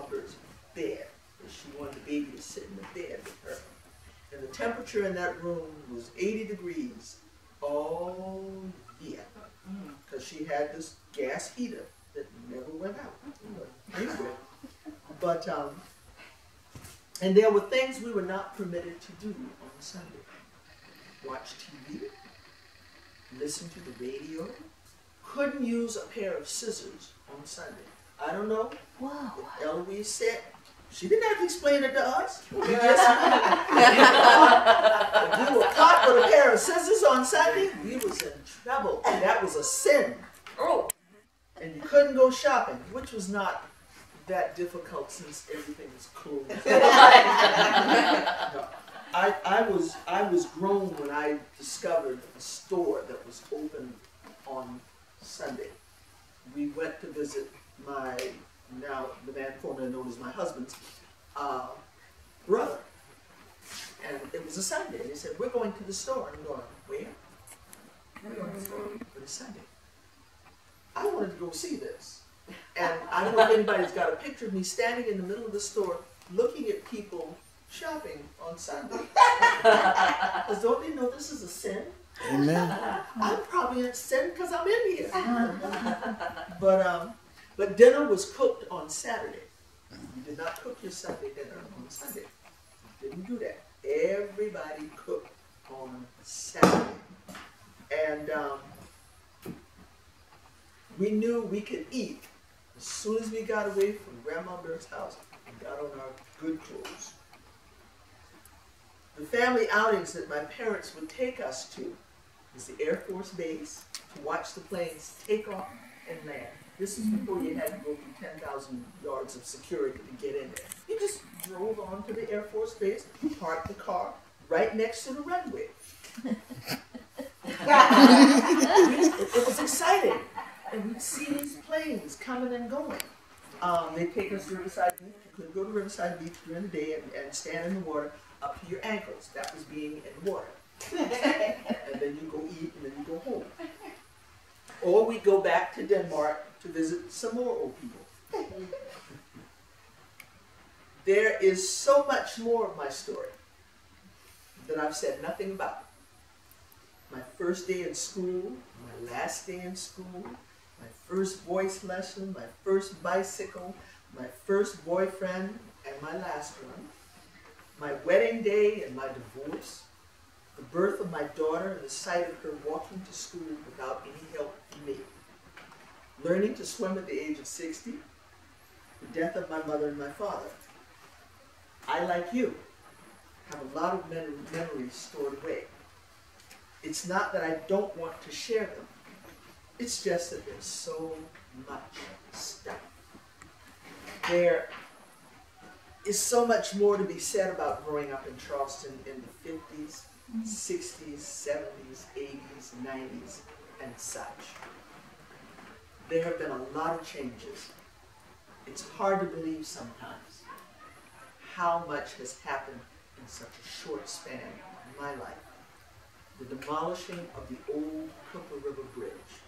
Bert's bed. She wanted the baby to sit in the bed with her. And the temperature in that room was 80 degrees all year. Because she had this gas heater that never went out. Anyway. But, and there were things we were not permitted to do on Sunday. Watch TV, listen to the radio, couldn't use a pair of scissors on Sunday. I don't know. Wow. Eloise said, she didn't have to explain it to us. We just knew. If we were caught with a pair of scissors on Sunday, we was in trouble. That was a sin. Oh. And you couldn't go shopping, which was not that difficult since everything was closed. No. I was grown when I discovered a store that was open on Sunday. We went to visit my, now the man formerly known as my husband's, brother. And it was a Sunday. And he said, "We're going to the store." And I'm going, "Where?" "We're going to the store, but it's Sunday." I wanted to go see this. And I don't know if anybody's got a picture of me standing in the middle of the store looking at people shopping on Sunday. Because don't they know this is a sin? Amen. I'm probably in sin because I'm in here. But dinner was cooked on Saturday. You did not cook your Sunday dinner on Sunday. You didn't do that. Everybody cooked on Saturday. And we knew we could eat. As soon as we got away from Grandma Bear's house, we got on our good clothes. The family outings that my parents would take us to was the Air Force Base to watch the planes take off and land. This is before you had to go through 10,000 yards of security to get in there. You just drove on to the Air Force Base, parked the car right next to the runway. It was exciting. And we'd see these planes coming and going. They'd take us to Riverside Beach. You couldn't go to Riverside Beach during the day and stand in the water up to your ankles. That was being in the water. And then you go eat and then you go home. Or we'd go back to Denmark to visit some more old people. There is so much more of my story that I've said nothing about. My first day in school, my last day in school, my first voice lesson, my first bicycle, my first boyfriend, and my last one, my wedding day and my divorce, the birth of my daughter and the sight of her walking to school without any help from me, learning to swim at the age of 60, the death of my mother and my father. I, like you, have a lot of memories stored away. It's not that I don't want to share them. It's just that there's so much stuff. There is so much more to be said about growing up in Charleston in the 50s, 60s, 70s, 80s, 90s, and such. There have been a lot of changes. It's hard to believe sometimes how much has happened in such a short span in my life. The demolishing of the old Cooper River Bridge,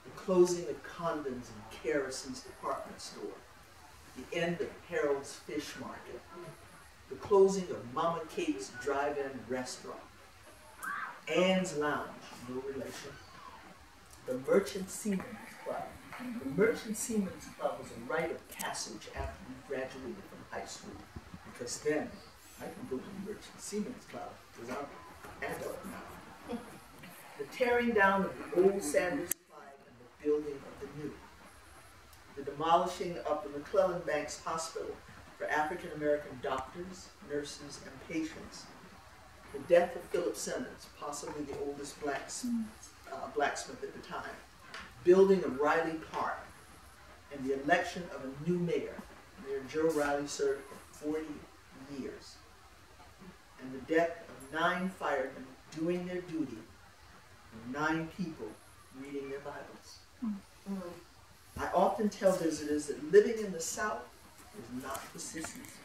the closing of Condon's and Keros's department store, the end of Harold's Fish Market, the closing of Mama Kate's drive-in restaurant, Ann's Lounge, no relation, the Merchant Seamen's Club. The Merchant Seamen's Club was a rite of passage after you graduated from high school, because then I can go to the Merchant Seamen's Club, because I'm adult now. The tearing down of the old Sanders flag and the building of the new. The demolishing of the McClellan Banks Hospital for African American doctors, nurses, and patients. The death of Philip Simmons, possibly the oldest blacksmith at the time. Building of Riley Park, and the election of a new mayor. Mayor Joe Riley served for 40 years. And the death of 9 firemen doing their duty, and 9 people reading their Bibles. I often tell visitors that living in the South is not consistency.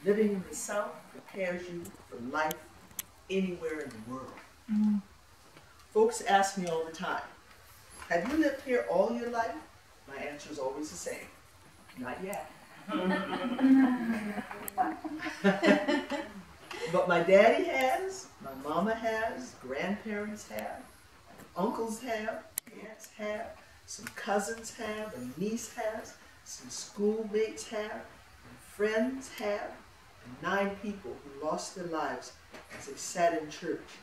Living in the South prepares you for life anywhere in the world. Folks ask me all the time, have you lived here all your life? My answer is always the same, not yet. But my daddy has, my mama has, grandparents have, uncles have, aunts have, some cousins have, a niece has, some schoolmates have, and friends have, and 9 people who lost their lives as they sat in church,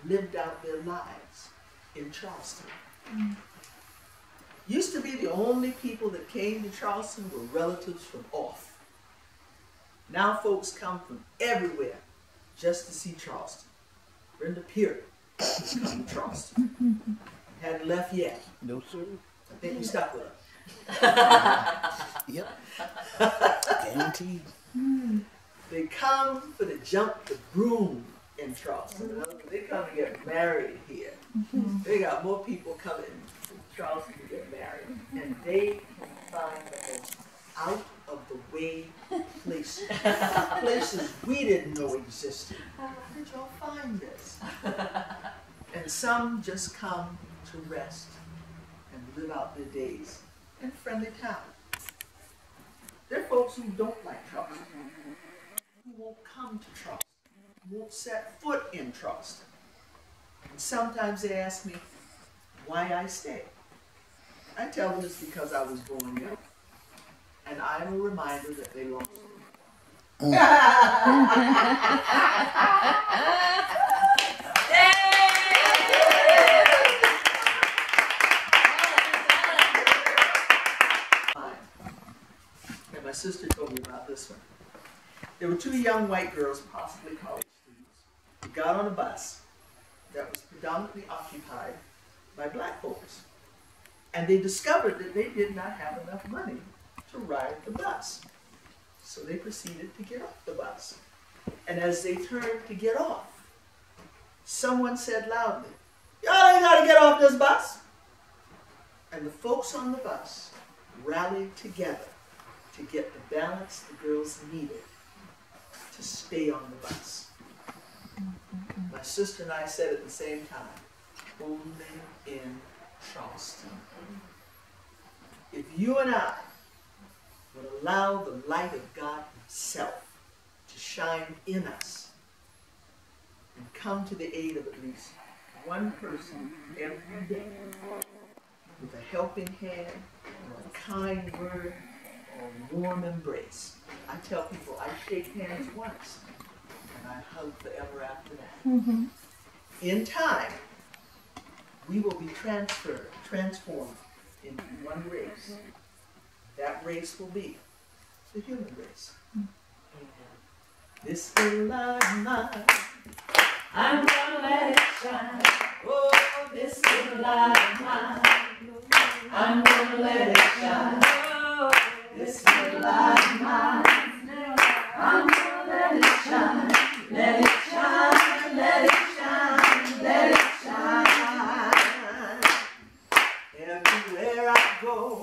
lived out their lives in Charleston. Used to be the only people that came to Charleston were relatives from off. Now folks come from everywhere just to see Charleston. Brenda Peary has come to Charleston. Hadn't left yet. No, sir. I think we stuck with her. Yep. Guaranteed. They come for the jump the broom in Charleston. In other words, they come to get married here. They got more people coming to Charleston to get married. And they can find the most out of the way places. Places we didn't know existed. How did y'all find this? And some just come to rest and live out their days in friendly town. There are folks who don't like Charleston, who won't come to Charleston, won't set foot in Charleston. And sometimes they ask me why I stay. I tell them it's because I was born young. And I am a reminder that they lost me. My sister told me about this one. There were two young white girls, possibly college students, who got on a bus that was predominantly occupied by black folks. And they discovered that they did not have enough money to ride the bus. So they proceeded to get off the bus. And as they turned to get off, someone said loudly, "Y'all ain't got to get off this bus." And the folks on the bus rallied together to get the balance the girls needed to stay on the bus. My sister and I said at the same time, only in Charleston. If you and I would allow the light of God Himself to shine in us and come to the aid of at least one person every day with a helping hand or a kind word or a warm embrace. I tell people I shake hands once and I hug forever after that. In time, we will be transformed into one race. That race will be the human race. Amen. This little light of mine, I'm gonna let it shine. Oh, this little light of mine, I'm gonna let it shine. Oh, this little light of mine, I'm gonna let it shine. Let it shine, let it shine, let it shine. Everywhere I go,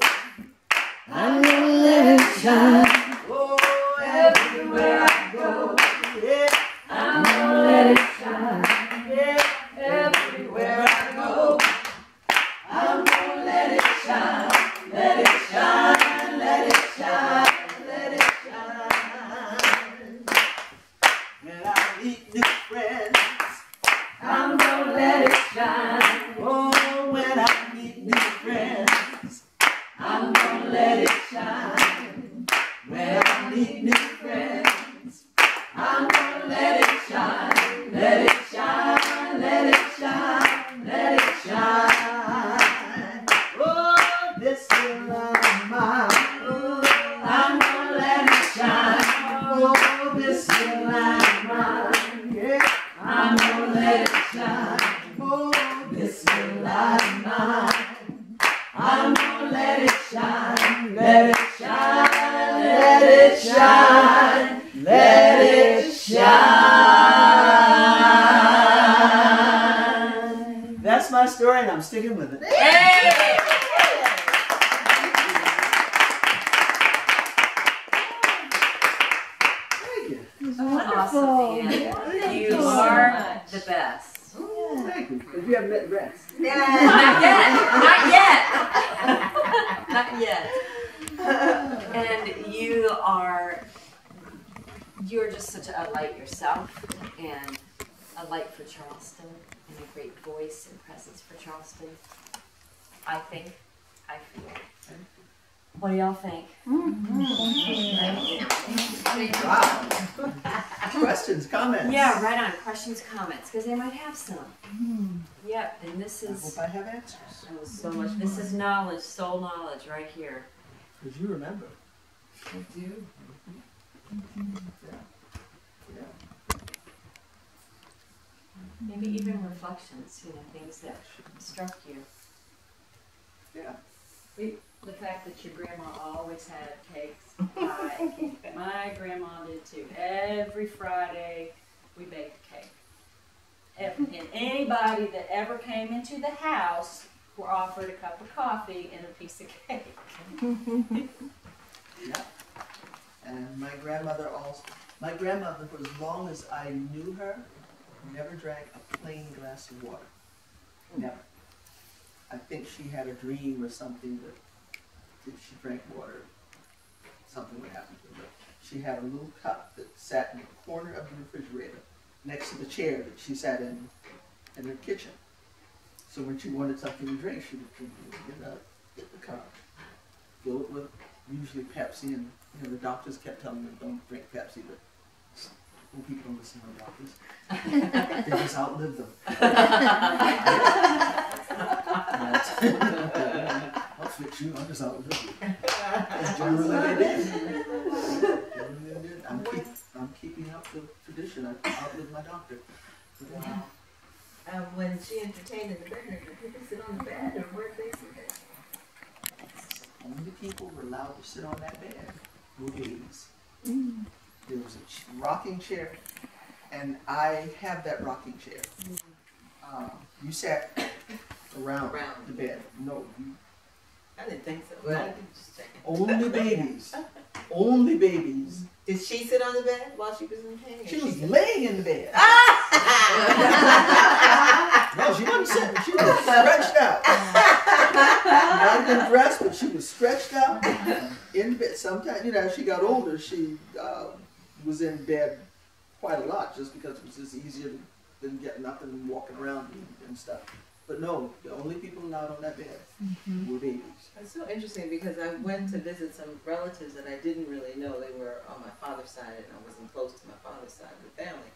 I'm gonna let it shine. Oh, everywhere I go, yeah, I'm gonna let it shine. Yeah, everywhere I go, I'm gonna let it shine. Let it shine, let it shine, let it shine. When I meet new friends, I'm gonna let it shine. Oh, when I meet new friends, I'm gonna let it shine. When I meet new friends, I'm gonna let it shine. Let it shine, let it shine, let it shine. Oh, this little light of mine, oh, I'm gonna let it shine. Oh, this little light of mine, yeah, I'm gonna let it shine. Oh, this little light of mine, I'm gonna let it shine. Let it shine, let it shine, let it shine. That's my story, and I'm sticking with it. Hey! Thank you. Awesome, Ann. You are the best. Thank you, because you haven't met the rest. Not yet. Not yet. Not yet. And you're just such a light yourself, and a light for Charleston, and a great voice and presence for Charleston. I feel. What do y'all think? Wow. Questions, comments? Yeah, right on. Questions, comments, because they might have some. Yep, and this I is hope I have answers. so much. This is knowledge, soul knowledge, right here. Because you remember. I do. Yeah. Yeah. Maybe even reflections, things that struck you. Yeah. The fact that your grandma always had cakes, pie, and cake. My grandma did too. Every Friday we baked a cake. And anybody that ever came into the house were offered a cup of coffee and a piece of cake. Yeah. And my grandmother for as long as I knew her, never drank a plain glass of water. Never. I think she had a dream or something that if she drank water, something would happen to her. But she had a little cup that sat in the corner of the refrigerator next to the chair that she sat in her kitchen. So when she wanted something to drink, she would get up, get the cup, fill it with usually Pepsi, and the doctors kept telling her don't drink Pepsi, but well, people don't listen to the doctors. They just outlive them. I'll fix you, I'll just outlive you. That's generally what they did. condition. I outlived my doctor. Wow. When she entertained in the bedroom, did people sit on the bed or where did they sit? Only people were allowed to sit on that bed were babies. There was a rocking chair, and I have that rocking chair. You sat around the bed. No, you, I didn't think so. No. Well, I didn't just check it. only babies. Only babies. Did she sit on the bed while she was entertaining? She was laying in the bed. No, she wasn't sitting. She was stretched out. Not been dressed, but she was stretched out in the bed. Sometimes, you know, as she got older, she was in bed quite a lot, just because it was just easier than getting up and walking around and stuff. But no, the only people allowed on that bed were babies. It's so interesting because I went to visit some relatives that I didn't really know. They were on my father's side, and I wasn't close to my father's side of the family.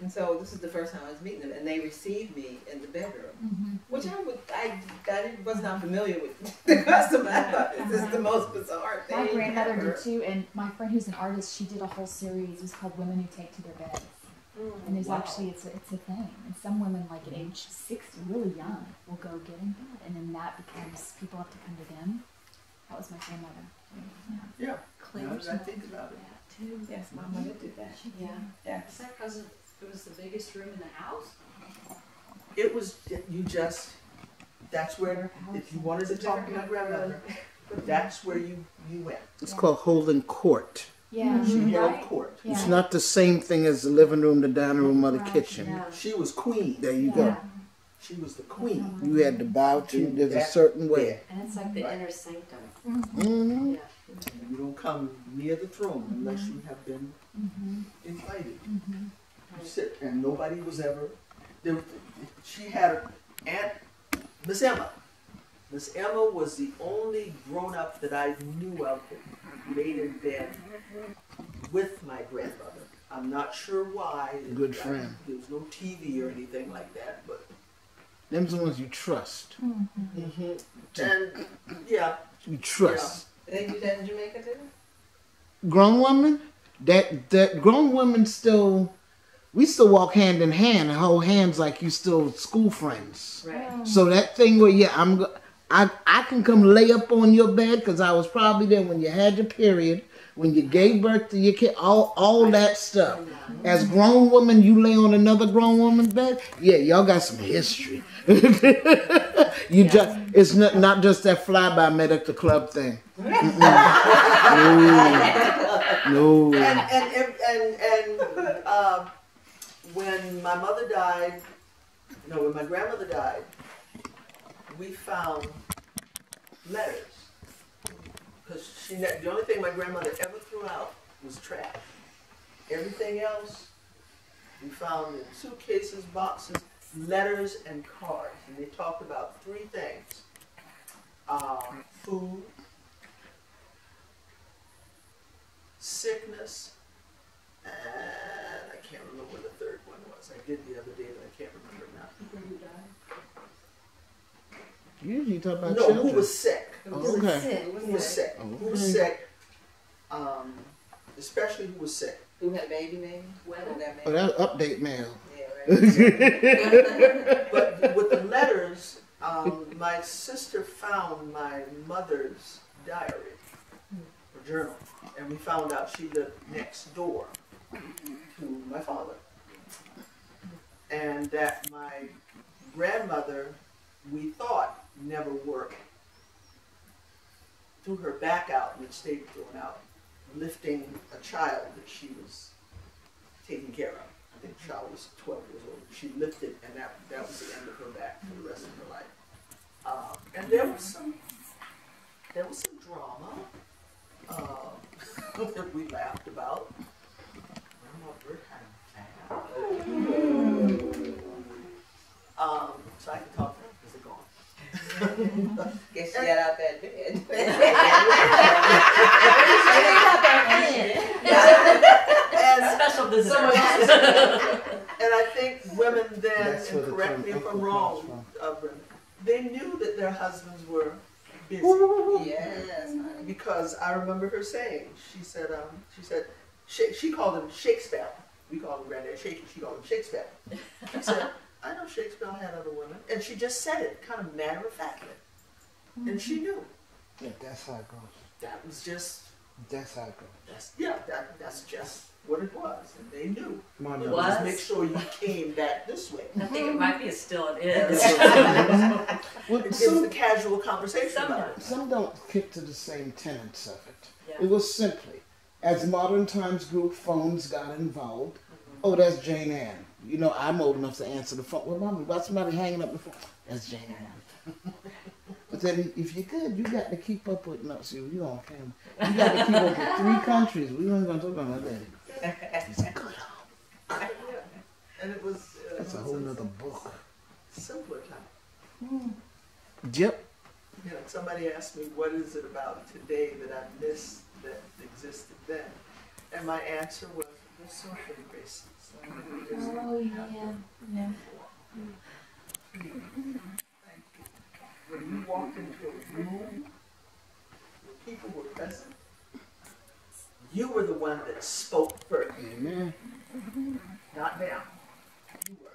And so this is the first time I was meeting them, and they received me in the bedroom, which I was not familiar with the custom. I thought this is the most bizarre thing. My grandmother ever. did too, and my friend who's an artist, she did a whole series. It was called Women Who Take to Their Beds. And there's actually, it's a thing. And some women, like at age 60, really young, will go get in bed. And then that becomes, people have to come to them. That was my grandmother. Yeah. Claire's I think about it. that too. Yes, my mother did that. Yeah. Yes. Is that because it was the biggest room in the house? It was, you just, that's where, if you wanted to talk to my grandmother, that's where you went. It's called holding court. Yeah. She held Right? court. Yeah. It's not the same thing as the living room, the dining room, or the Right. kitchen. No. She was queen. There you Yeah. go. She was the queen. You had to bow to. There's a certain way. And it's like the Right. inner sanctum. Mm-hmm. Yeah. You don't come near the throne unless you have been invited. You sit, and nobody was ever. There, she had an aunt, Miss Emma. Miss Emma was the only grown-up that I knew of that laid in bed with my grandmother. I'm not sure why. Good friend. There was no TV or anything like that, but. Them's the ones you trust. And yeah. You trust. They do that in Jamaica too? Grown women, that grown women still, we still walk hand in hand and hold hands like you still school friends. Right. So that thing where I can come lay up on your bed because I was probably there when you had your period, when you gave birth to your kid, all that stuff. As grown women, you lay on another grown woman's bed. Yeah, y'all got some history. It's not just that fly by met at the club thing. No. And when my mother died, when my grandmother died, we found letters. Because the only thing my grandmother ever threw out was trash. Everything else, we found in suitcases, boxes, letters, and cards. And they talked about three things. Food, sickness, and I can't remember what the third one was. I did the other day, but I can't remember now. You usually talk about No, children. who was sick? Oh, okay. Who was sick? Oh, Who was sick? Especially who was sick. Who had a baby maybe? Weather? Who got Oh, married? that's update mail. Yeah, right. But with the letters, my sister found my mother's diary or journal, and we found out she lived next door to my father, and that my grandmother, we thought, never worked, threw her back out and it stayed thrown out, lifting a child that she was taking care of. I think the child was 12 years old. She lifted, and that was the end of her back for the rest of her life. And there was some drama that we laughed about. So I can talk now because they're gone. Guess she got out that bed. And Special visitor. And I think women then, That's where and the correct term me if I'm uncle wrong, comes Brenda, they knew that their husbands were busy. Yes, honey. Because I remember her saying, she said, she called him Shakespeare. we call him Granddad Shaky, she called him Shakespeare. She said, I know Shakespeare had other women. And she just said it, kind of matter-of-factly. And she knew. Yeah, that's how it goes. That was just, That's how it goes. that's just what it was. And they knew. My You mother- know, just make sure you came back this way. I think it might be still it is. Well, It gives the casual conversation about it. some don't kick to the same tenets of it. Yeah. It was simply, as modern times grew, phones got involved. Oh, that's Jane Ann. You know, I'm old enough to answer the phone. Well, Mommy, why somebody hanging up the phone? That's Jane Ann. But then, if you could, you got to keep up with, no, see, you on camera. You got to keep up with 3 countries. We ain't going to talk about that. It's a good home. And it was That's a whole nother book. simpler time. Yep. You know, somebody asked me, what is it about today that I miss that existed then? And my answer was, there's so many graces. Oh, yeah. Thank you. When you walked into a room where people were present, you were the one that spoke first, Amen. not them. You were.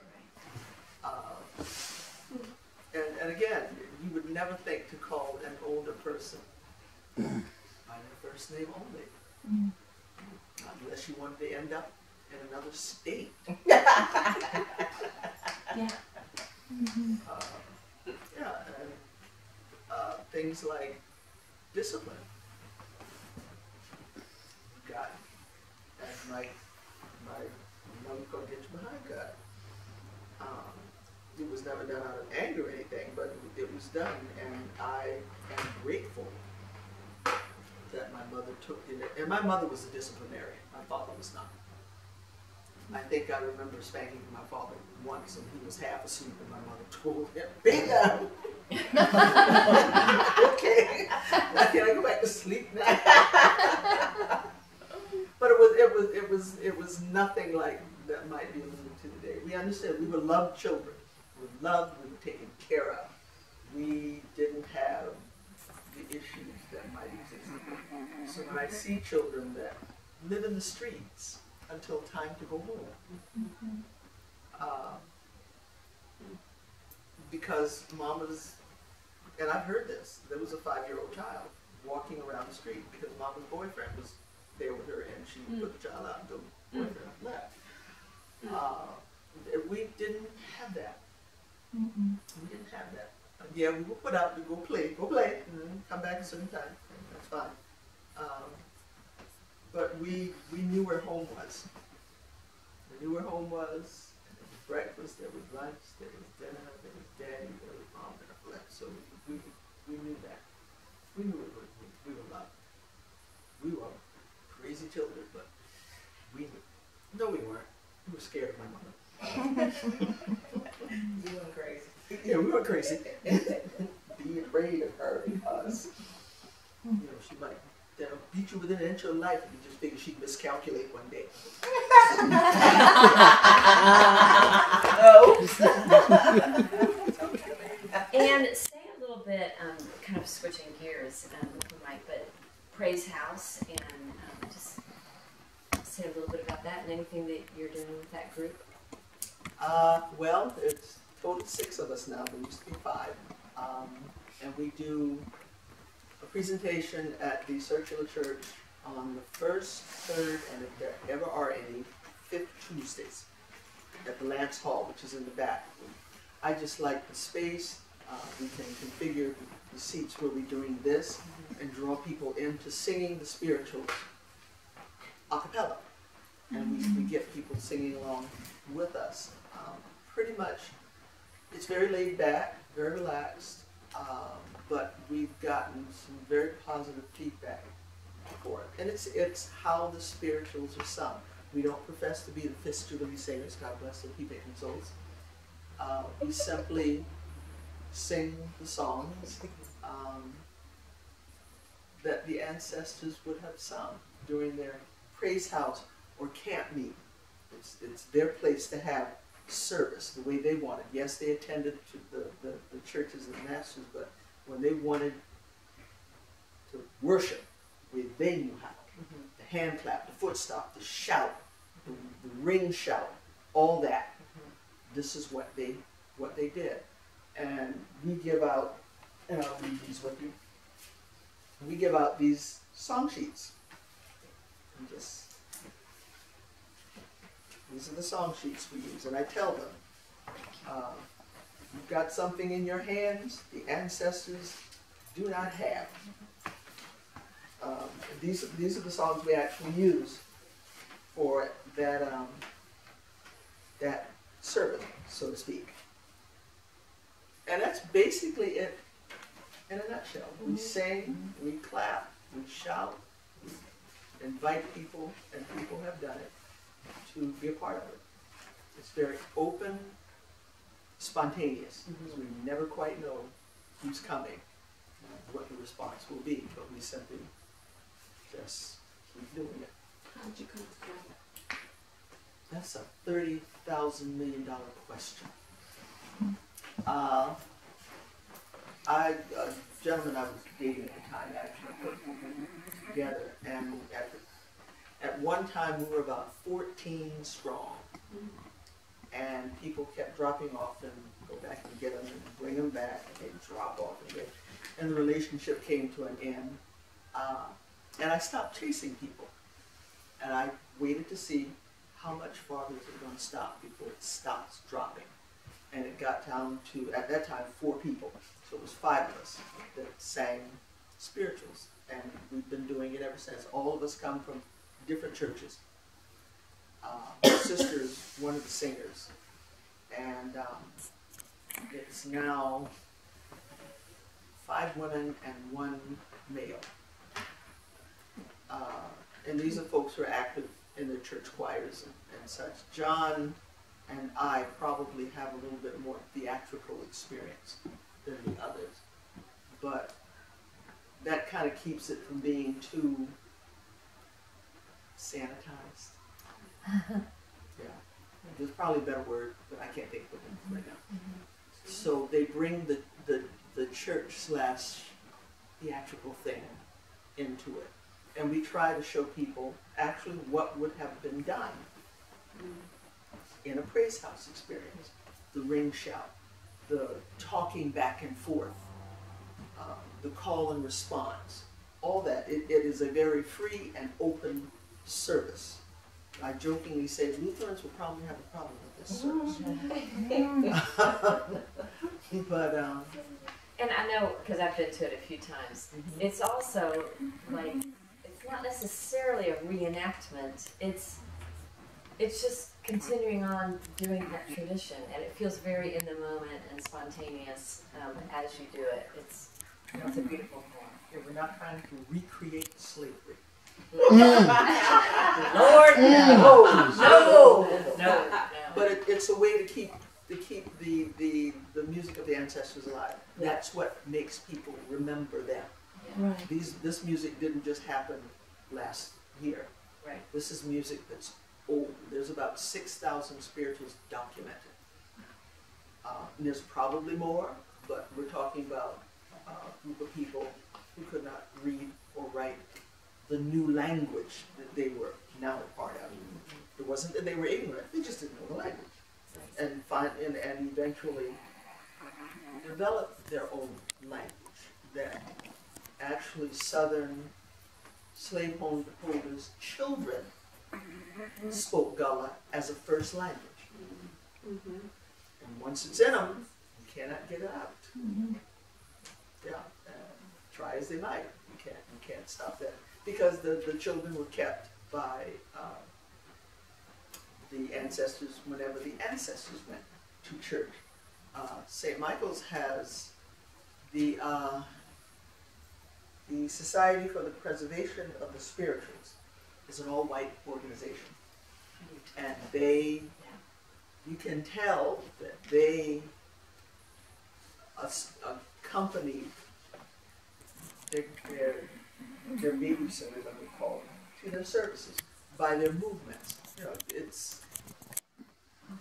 And again, you would never think to call an older person by their first name only, unless you wanted to end up in another state. Yeah. Yeah, and things like discipline. God, as my mother called get you behind God. It was never done out of anger or anything, but it was done, and I am grateful that my mother took it. And my mother was a disciplinarian. My father was not. I think I remember spanking my father once, and he was half asleep, and my mother told him, "Be down." Okay, now can I go back to sleep now? But it was nothing like that might be alluded to today. We understood we were loved children. We were loved. We were taken care of. We didn't have the issues that might exist. So when I see children that live in the streets until time to go home, because mama's, and I've heard this, there was a 5-year-old child walking around the street because mama's boyfriend was there with her, and she put the child out until the boyfriend left. We didn't have that. We didn't have that. Yeah, we were put out to go play, and then come back a certain time. That's fine. But we knew where home was. We knew where home was. There was breakfast, there was lunch, there was dinner, there was daddy, there was mom, there was left. So we knew that. We knew we were loved. We were crazy children, but we knew. No, we weren't. We were scared of my mother. You went crazy. Yeah, we were crazy. Be afraid of her because, you know, she might beat you within an inch of life if you just figure she'd miscalculate one day. And say a little bit, kind of switching gears with the mic, but Praise House, and just say a little bit about that and anything that you're doing with that group. Well, it's total 6 of us now. There used to be 5. And we do a presentation at the Circular Church on the 1st, 3rd, and if there ever are any, 5th Tuesdays at the Lance Hall, which is in the back. I just like the space. We can configure the seats where we're doing this and draw people into singing the spirituals a cappella. And we get people singing along with us. Pretty much, it's very laid back, very relaxed, but we've gotten some very positive feedback for it. And it's how the spirituals are sung. We don't profess to be the fistulary singers, God bless them, keep their souls. We simply sing the songs that the ancestors would have sung during their praise house or camp meeting. It's their place to have service the way they wanted. Yes, they attended to the churches and the masters, but when they wanted to worship the way they knew how, the hand clap, the foot stomp, the shout, the ring shout, all that. This is what they did. And we give out, and I'll read these with you. We give out these song sheets. And just, these are the song sheets we use, and I tell them, you've got something in your hands the ancestors do not have. These are the songs we actually use for that that service, so to speak. And that's basically it in a nutshell. We sing, we clap, we shout, we invite people, and people have done it to be a part of it. It's very open, spontaneous, because we never quite know who's coming, what the response will be, but we simply just keep doing it. How'd you come together? That's a $30,000 million question. A gentleman I was dating at the time actually put together, and at one time we were about 14 strong, and people kept dropping off and go back and get them and bring them back, and they'd drop off again, and the relationship came to an end, and I stopped chasing people, and I waited to see how much farther is it going to stop before it stops dropping. And it got down to, at that time, 4 people. So it was 5 of us that sang spirituals. And we've been doing it ever since. All of us come from different churches. My sister is one of the singers. And it's now 5 women and 1 male. And these are folks who are active in their church choirs and such. John and I probably have a little bit more theatrical experience than the others. But that kind of keeps it from being too sanitized. Yeah. There's probably a better word, but I can't think of it right now. So they bring the church / theatrical thing into it. And we try to show people actually what would have been done in a praise house experience. The ring shout, the talking back and forth, the call and response, all that. It is a very free and open service. I jokingly say Lutherans will probably have a problem with this service. But and I know, because I've been to it a few times, it's also like, it's not necessarily a reenactment, it's just continuing on doing that tradition, and it feels very in the moment and spontaneous as you do it. It's a beautiful form. yeah, we're not trying to recreate slavery. Lord, no. But it's a way to keep the music of the ancestors alive. That's what makes people remember them. Right. This music didn't just happen last year. Right. This is music that's old. There's about 6,000 spirituals documented. And there's probably more, but we're talking about a group of people who could not read or write the new language that they were now a part of. It wasn't that they were ignorant, they just didn't know the language. And eventually developed their own language that actually Southern slaveholders' children spoke Gullah as a first language. And once it's in them, you cannot get it out. Yeah, try as they might, you can't stop that. Because the children were kept by the ancestors whenever the ancestors went to church. St. Michael's has the Society for the Preservation of the Spirituals. Is an all-white organization. And you can tell that they accompanied their babysitters, I would call them, to their services by their movements. You know, it's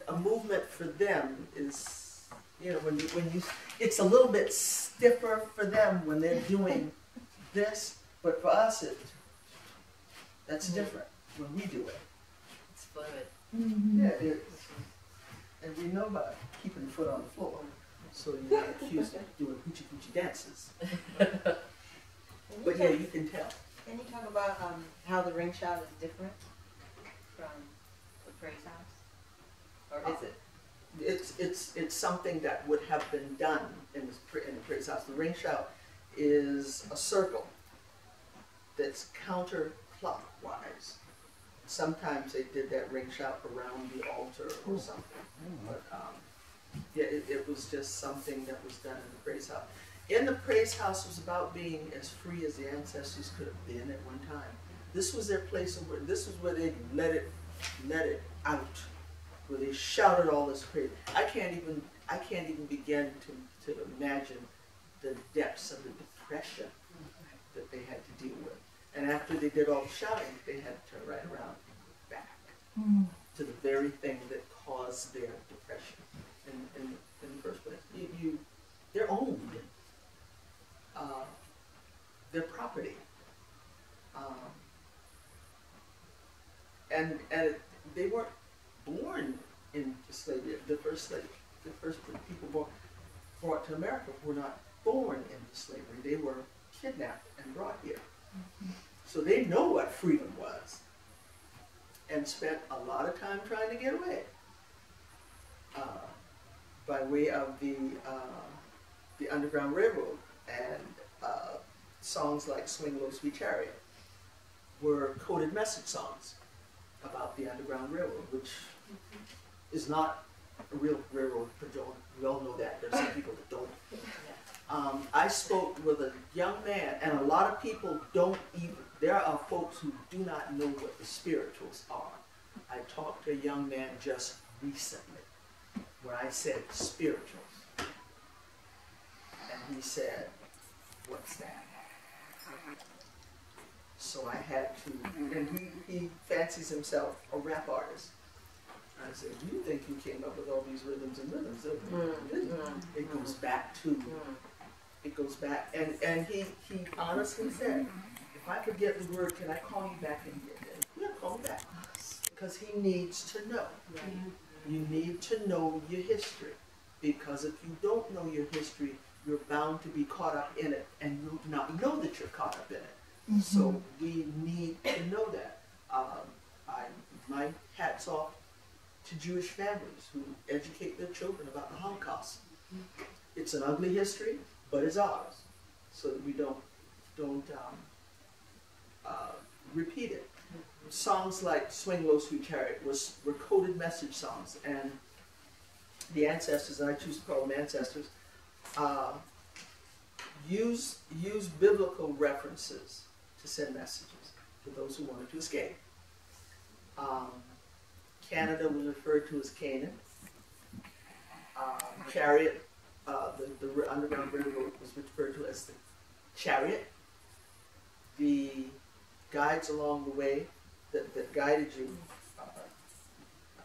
a movement for them is, you know, when you it's a little bit stiffer for them when they're doing this, but for us that's different when we do it. It's fluid. Mm-hmm. Yeah, it is. And we know about keeping the foot on the floor, so you're not accused of doing hoochie coochie dances. But yeah, you can tell. Can you talk about how the ring shout is different from the praise house? Or is it? It's something that would have been done in the praise house. The ring shout is a circle that's counterclockwise. Sometimes they did that ring shout around the altar or something, but yeah, it was just something that was done in the praise house. In the praise house was about being as free as the ancestors could have been at one time. This was their place of where this was where they let it out, where they shouted all this praise. I can't even begin to imagine the depths of the depression that they had to deal with. And after they did all the shouting, they had to turn right around back to the very thing that caused their depression in the first place. They're owned. Their property. And they weren't born into slavery. The first people brought to America were not born into slavery. They were kidnapped and brought here. So they know what freedom was and spent a lot of time trying to get away by way of the Underground Railroad, and songs like Swing Low Sweet Chariot were coded message songs about the Underground Railroad, which is not a real railroad. We all know that. There's some people that don't. I spoke with a young man, and a lot of people don't even, there are folks who do not know what the spirituals are. I talked to a young man just recently where I said spirituals. And he said, "What's that?" So I had to, and he fancies himself a rap artist. I said, "You think you came up with all these rhythms and rhythms?" It goes back to, it goes back, and he honestly said, "If I forget the word, can I call you back and get it?" Yeah, call me back. Because he needs to know. You need to know your history. Because if you don't know your history, you're bound to be caught up in it and you not know that you're caught up in it. So we need to know that. My hat's off to Jewish families who educate their children about the Holocaust. It's an ugly history, but it's ours, so that we don't repeat it. Songs like Swing Low Sweet Chariot were coded message songs, and the ancestors, and I choose to call them ancestors, use biblical references to send messages to those who wanted to escape. Canada was referred to as Canaan. Chariot, the Underground Railroad was referred to as the Chariot. The guides along the way that guided you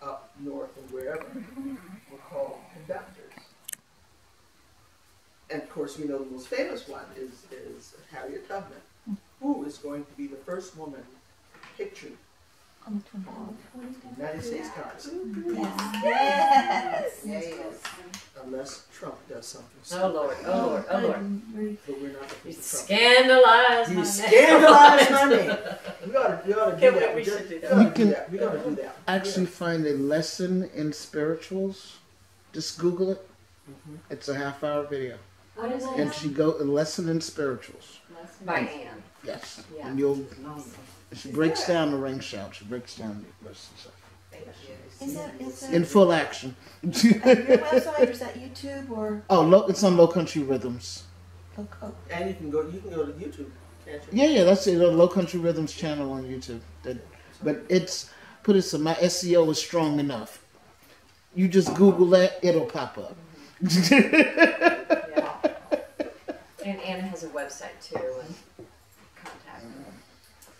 up north and wherever were called conductors. And of course, we know the most famous one is Harriet Tubman, who is going to be the first woman pictured On the United States currency. Yes. Yes. Unless Trump does something. Oh Lord, oh Lord, oh Lord. But we're not You looking for Trump. scandalized my You name. scandalized my name. We ought to do Okay, that. we should do that. We gotta do that. Actually find a lesson in spirituals. Just Google it. It's a half-hour video. What is it? And she go a lesson in spirituals. By Anne. Yes. Yeah. And she breaks down the ring shout. She breaks down the rest of the stuff. Is that In full action. at your website, or is that YouTube, or It's on Low Country Rhythms. And you can go to YouTube, can't you? Yeah, that's it. Low Country Rhythms channel on YouTube. But my SEO is strong enough. You just Google that, it'll pop up. Yeah. And Anna has a website too, and contact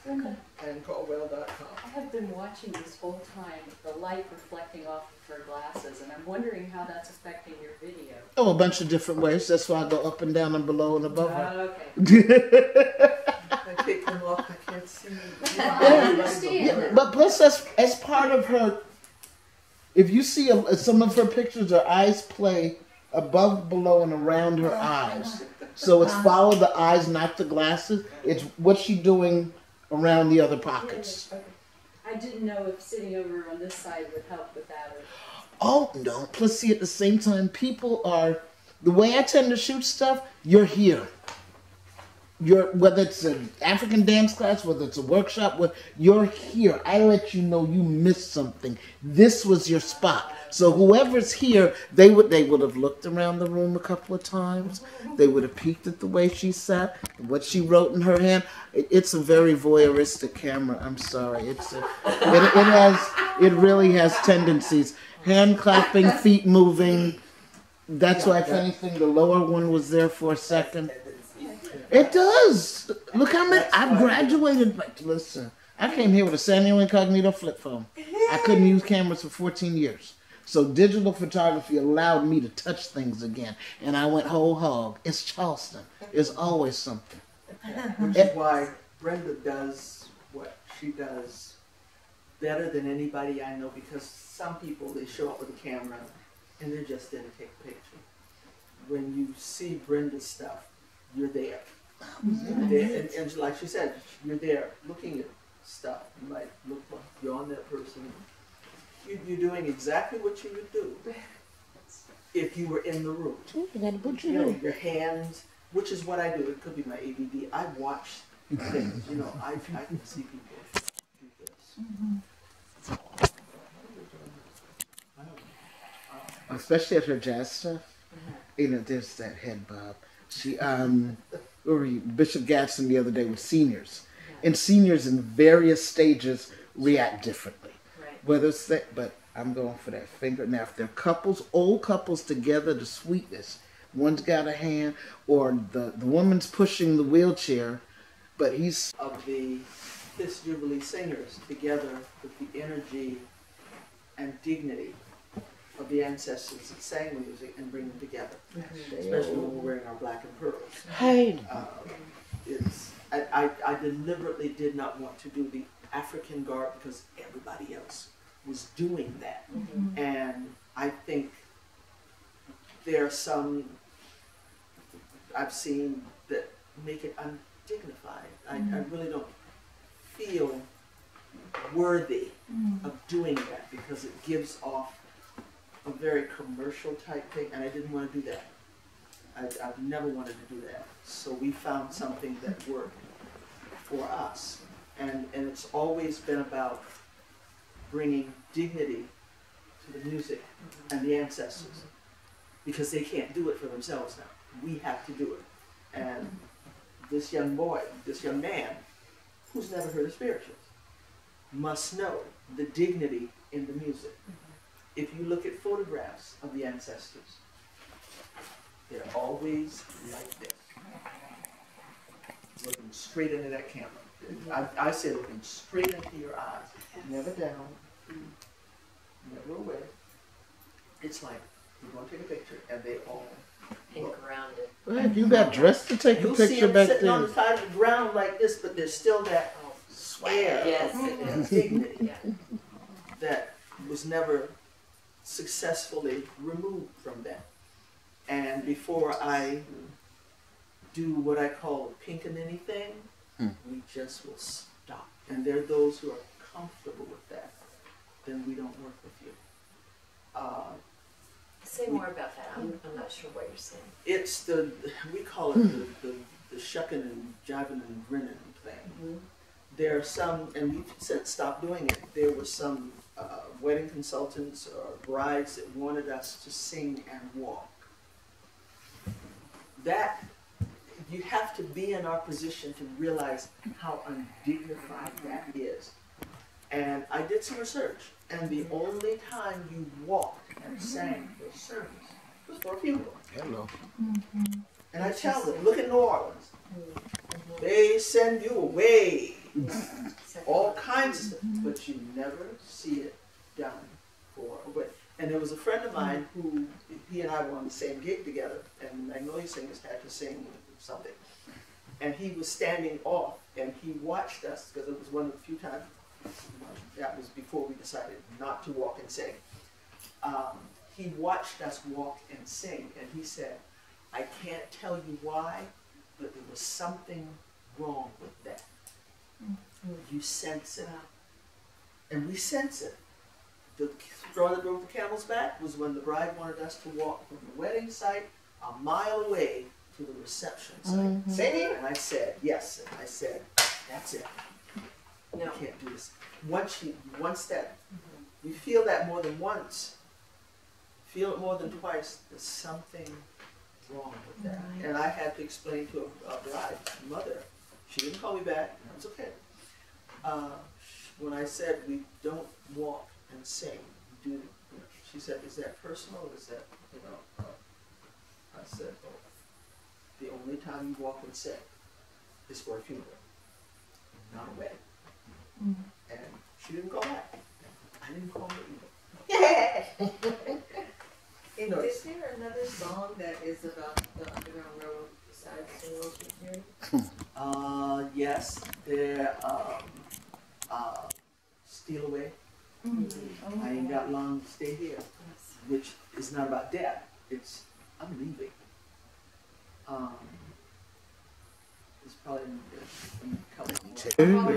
her. And Caldwell.com. I have been watching this whole time, the light reflecting off of her glasses, and I'm wondering how that's affecting your video. Oh, a bunch of different ways. That's why I go up and down and below and above her. Okay. But Take them off, I can't see. I understand. Yeah, but plus, as part of her, if you see some of her pictures, her eyes play above, below, and around her eyes. So it's follow the eyes, not the glasses. It's what's she doing around the other pockets. I didn't know if sitting over on this side would help with that. Or... Oh, no. Plus, see, at the same time, people are... The way I tend to shoot stuff, you're here. Whether it's an African dance class, whether it's a workshop, you're here. I let you know you missed something. This was your spot. So whoever's here, they would have looked around the room a couple of times. They would have peeked at the way she sat, what she wrote in her hand. It's a very voyeuristic camera. I'm sorry. It really has tendencies. Hand clapping, feet moving. That's why, if anything, the lower one was there for a second. It does. Look how many. I've graduated. Listen, I came here with a Sanyo Incognito flip phone. I couldn't use cameras for 14 years. So digital photography allowed me to touch things again. And I went whole hog. It's Charleston. It's always something. Which is why Brenda does what she does better than anybody I know, because some people, they show up with a camera and they're just there to take a picture. When you see Brenda's stuff, you're there. And like she said, you're there looking at stuff. You might look like you're on that person. You're doing exactly what you would do if you were in the room. Your hands, which is what I do. It could be my ADD. I watch things. I can see people do this. Especially at her jazz stuff. There's that head bob. Bishop Gadsden the other day with seniors. And seniors in various stages react differently. Right. Whether it's that, but I'm going for that finger. Now, if they're old couples together, the sweetness. One's got a hand, or the woman's pushing the wheelchair, but he's... Of the Kiss Jubilee singers together with the energy and dignity of the ancestors that sang the music and bring them together, especially when we're wearing our black and pearls. Hey. I deliberately did not want to do the African garb because everybody else was doing that. And I think there are some I've seen that make it undignified. I really don't feel worthy of doing that because it gives off a very commercial type thing, and I didn't want to do that. I've never wanted to do that. So we found something that worked for us. And it's always been about bringing dignity to the music and the ancestors, because they can't do it for themselves now. We have to do it. And this young man, who's never heard of spirituals, must know the dignity in the music. If you look at photographs of the ancestors, they're always like this, looking straight into that camera. I say looking straight into your eyes, never down, never away. It's like, we're going to take a picture, and they all Pink grounded. Well, you got dressed to take a You'll see picture them back sitting on then. the side of the ground like this, but there's still that air Yes, of it is. dignity Yeah. that was never successfully removed from them. And before I do what I call a pink-a-ninny thing, we just will stop. And there are those who are comfortable with that. Then we don't work with you. Say more about that. I'm not sure what you're saying. It's we call it the shucking and jiving and grinning thing. There are some, and we said stop doing it. There were some wedding consultants or brides that wanted us to sing and walk. That, you have to be in our position to realize how undignified that is. And I did some research, and the only time you walked and sang for service was for a funeral. Hello. And I tell them, look at New Orleans. They send you away. All kinds of stuff, but you never see it done for a wedding. And there was a friend of mine who, he and I were on the same gig together, and Magnolia Singers had to sing something. And he was standing off and he watched us, because it was one of the few times, that was before we decided not to walk and sing. He watched us walk and sing, and he said, I can't tell you why, but there was something wrong with that. You sense it. And we sense it. The straw that broke the camel's back was when the bride wanted us to walk from the wedding site a mile away to the reception site. Singing? And I said, yes. And I said, that's it. No. You can't do this. Once that, you feel that more than once, feel it more than twice, there's something wrong with that. Right. And I had to explain to a bride's mother. She didn't call me back. That was okay. When I said we don't walk and sing, she said, is that personal or is that, I said, oh, the only time you walk and sing is for a funeral, not a wedding. And she didn't call back. I didn't call her either. Is there another song that is about the Underground Railroad besides Singles with Jerry? Yes, they're Steal Away. I Ain't Got Long to Stay Here, which is not about death. It's I'm leaving. It's probably in a couple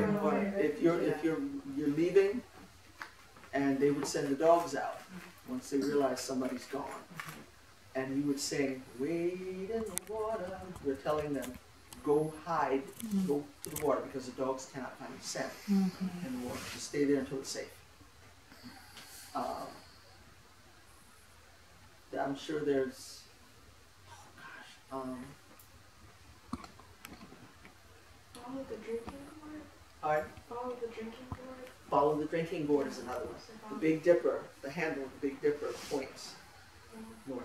more. If you're leaving, and they would send the dogs out once they realize somebody's gone, and you would sing "Wade in the water." We're telling them, go hide, go to the water because the dogs cannot find scent in the water. Just stay there until it's safe. I'm sure there's, Follow the drinking board? Alright, Follow the drinking board? Follow the Drinking Board is another one. The Big Dipper, the handle of the Big Dipper points north.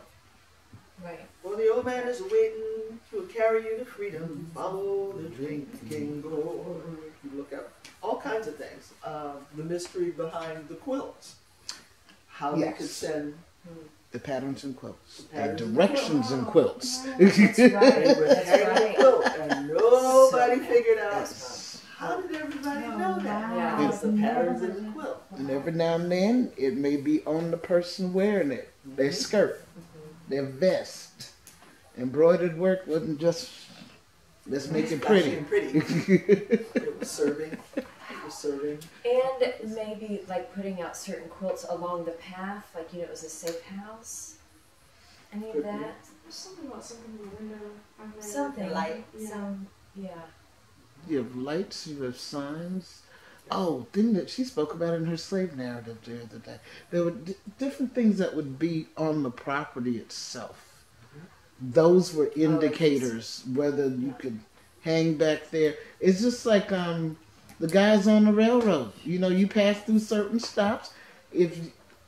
Right. Well, the old man is waiting to carry you to freedom. Follow the drinking board. You look up all kinds of things. The mystery behind the quilts. How they could send The patterns and quilts. The The patterns and directions and quilts. That's right. they would That's hang right. the quilt, and nobody So figured out Yes. how did everybody know that. Yeah. It's the patterns in the quilt. And every now and then, it may be on the person wearing it. Their skirt, their vest. Embroidered work wasn't just, let's make it pretty. It was serving. It was serving. And maybe like putting out certain quilts along the path, like it was a safe house. Any of Could be. that? There's something about something in the window. I've read. Something Light. Yeah. Some, yeah. You have lights, you have signs. Oh, thing that she spoke about in her slave narrative the other day. There were different things that would be on the property itself. Those were indicators whether you could hang back there. It's just like the guys on the railroad. You know, you pass through certain stops. If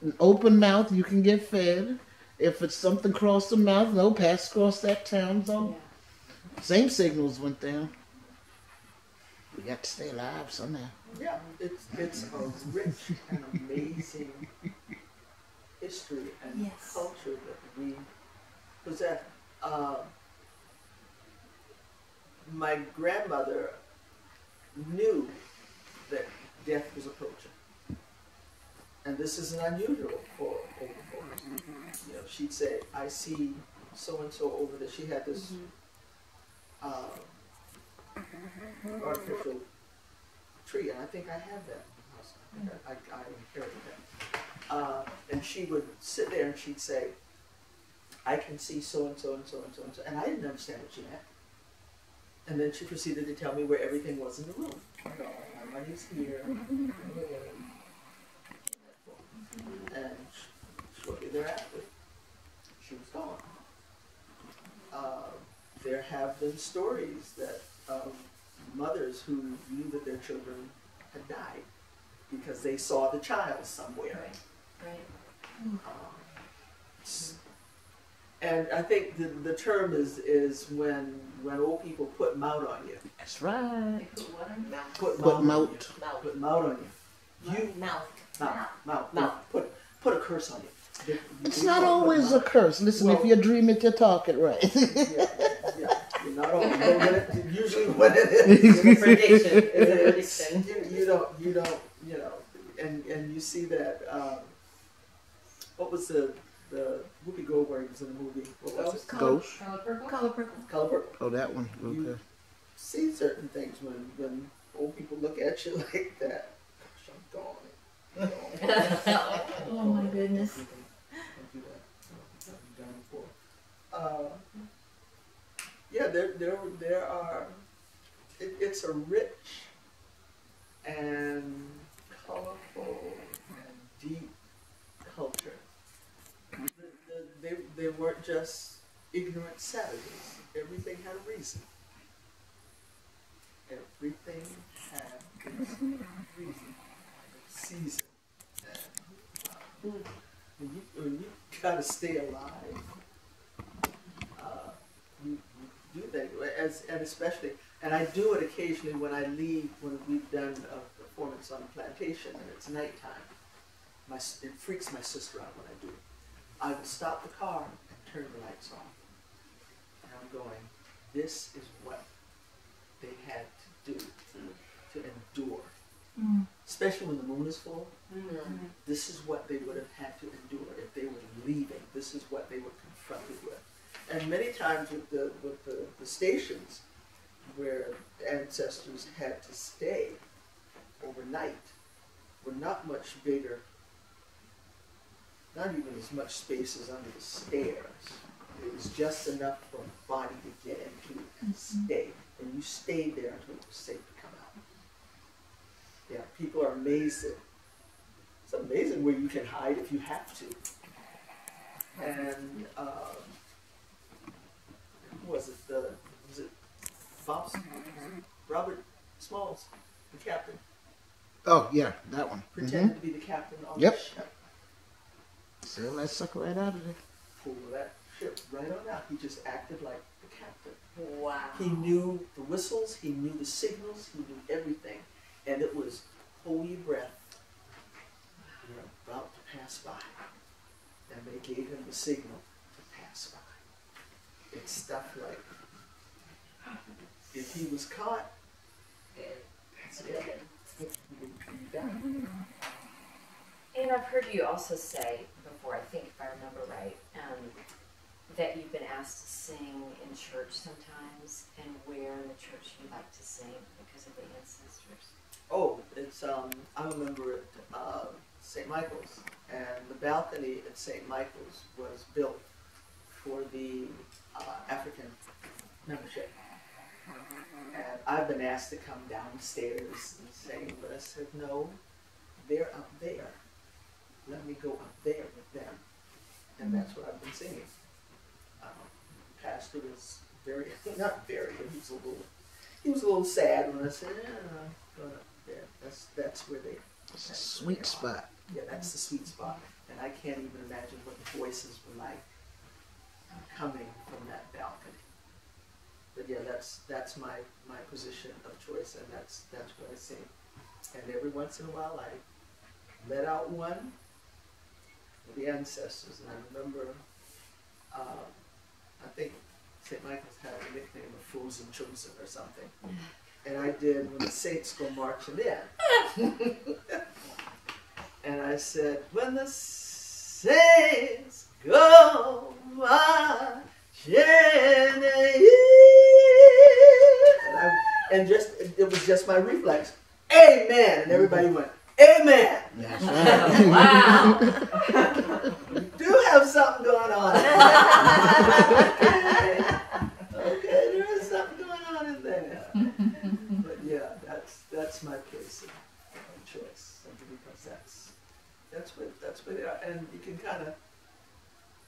an open mouth, you can get fed. If it's something across the mouth, no, pass across that town zone. Same signals went down. We got to stay alive somehow. Yeah, it's a rich and amazing history and culture that we possess. My grandmother knew that death was approaching. And this isn't unusual for older folks. You know, she'd say, I see so-and-so over there. She had this artificial tree, and I think I have that. I inherited that. And she would sit there and she'd say, I can see so-and-so and so-and-so and so. And I didn't understand what she meant. And then she proceeded to tell me where everything was in the room. My money's here. And shortly thereafter, she was gone. There have been stories that of mothers who knew that their children had died because they saw the child somewhere. Right. And I think the term is when old people put mouth on you. That's right. Put what on your mouth? Put Put mouth on mouth. you. Mouth. Put mouth on you. You Mouth. mouth. Put a curse on you. It's not always a curse. Listen, if Well- you dream it, you talk it right. Yeah. You're not always know when it, usually when it is. It's a prediction. It's a prediction. You don't, you know, and you see that, what was the Whoopi Goldberg was in the movie, what was it? Ghost. Color purple? Color purple. Color Purple. Oh, that one. You Okay. see certain things when old people look at you like that. Gosh, I'm gone. Oh my goodness. Don't do that. I've done before. Yeah, there are. It's a rich and colorful and deep culture. They weren't just ignorant savages. Everything had a reason. Everything had its reason, its season. And, when you gotta stay alive, you do things, and especially, and I do it occasionally when I leave, when we've done a performance on a plantation and it's nighttime. It freaks my sister out when I do it. I will stop the car and turn the lights off. And I'm going, this is what they had to do to endure. Especially when the moon is full. This is what they would have had to endure if they were leaving. This is what they were confronted with. And many times with the stations where ancestors had to stay overnight were not much bigger, not even as much space as under the stairs. It was just enough for a body to get into and stay. And you stayed there until it was safe to come out. Yeah, people are amazed at, it's amazing where you can hide if you have to. And who was it Robert Smalls, the captain, Oh, yeah, that one. pretended to be the captain on Yep. the ship. Sail that sucker right out of there. Pull that ship right on out. He just acted like the captain. Wow. He knew the whistles, he knew the signals, he knew everything. And it was, hold your breath. You're about to pass by. And they gave him the signal to pass by. It's stuff like, if he was caught, that's it. He would be done. And I've heard you also say before, I think if I remember right, that you've been asked to sing in church sometimes, and where in the church you like to sing because of the ancestors. Oh, it's I remember at St. Michael's, and the balcony at St. Michael's was built for the African membership. And I've been asked to come downstairs and sing, but I said, no, they're up there. Let me go up there with them. And that's what I've been singing. Pastor was very, not very, but he was a little sad when I said, going up there. That's where they. It's a sweet spot. Yeah, that's the sweet spot. And I can't even imagine what the voices were like coming from that balcony. But yeah, that's my position of choice, and that's what I sing. And every once in a while I let out one of the ancestors, and I remember I think St. Michael's had a nickname of Frozen Chosen or something. And I did When the Saints Go Marching In. And I said, when the saints go marching in, and it was just my reflex, amen, and everybody went, amen. That's right. Wow. You do have something going on. Okay, there is something going on in there. But yeah, that's my place of choice, simply because that's where they are, and you can kind of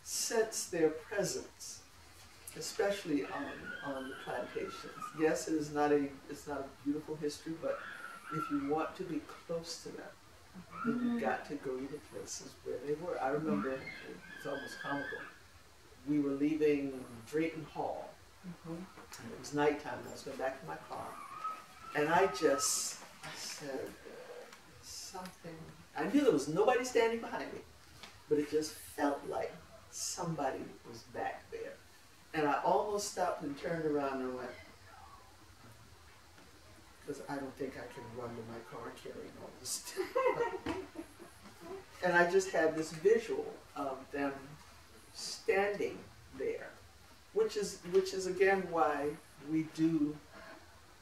sense their presence, especially on the plantations. Yes, it's not a beautiful history, but if you want to be close to them, then you've got to go to the places where they were. I remember, it's almost comical, we were leaving Drayton Hall, and it was nighttime, and I was going back to my car, and I said, something, I knew there was nobody standing behind me, but it just felt like somebody was back there. And I almost stopped and turned around and went, because I don't think I can run to my car carrying all this stuff. And I just had this visual of them standing there, which is again why we do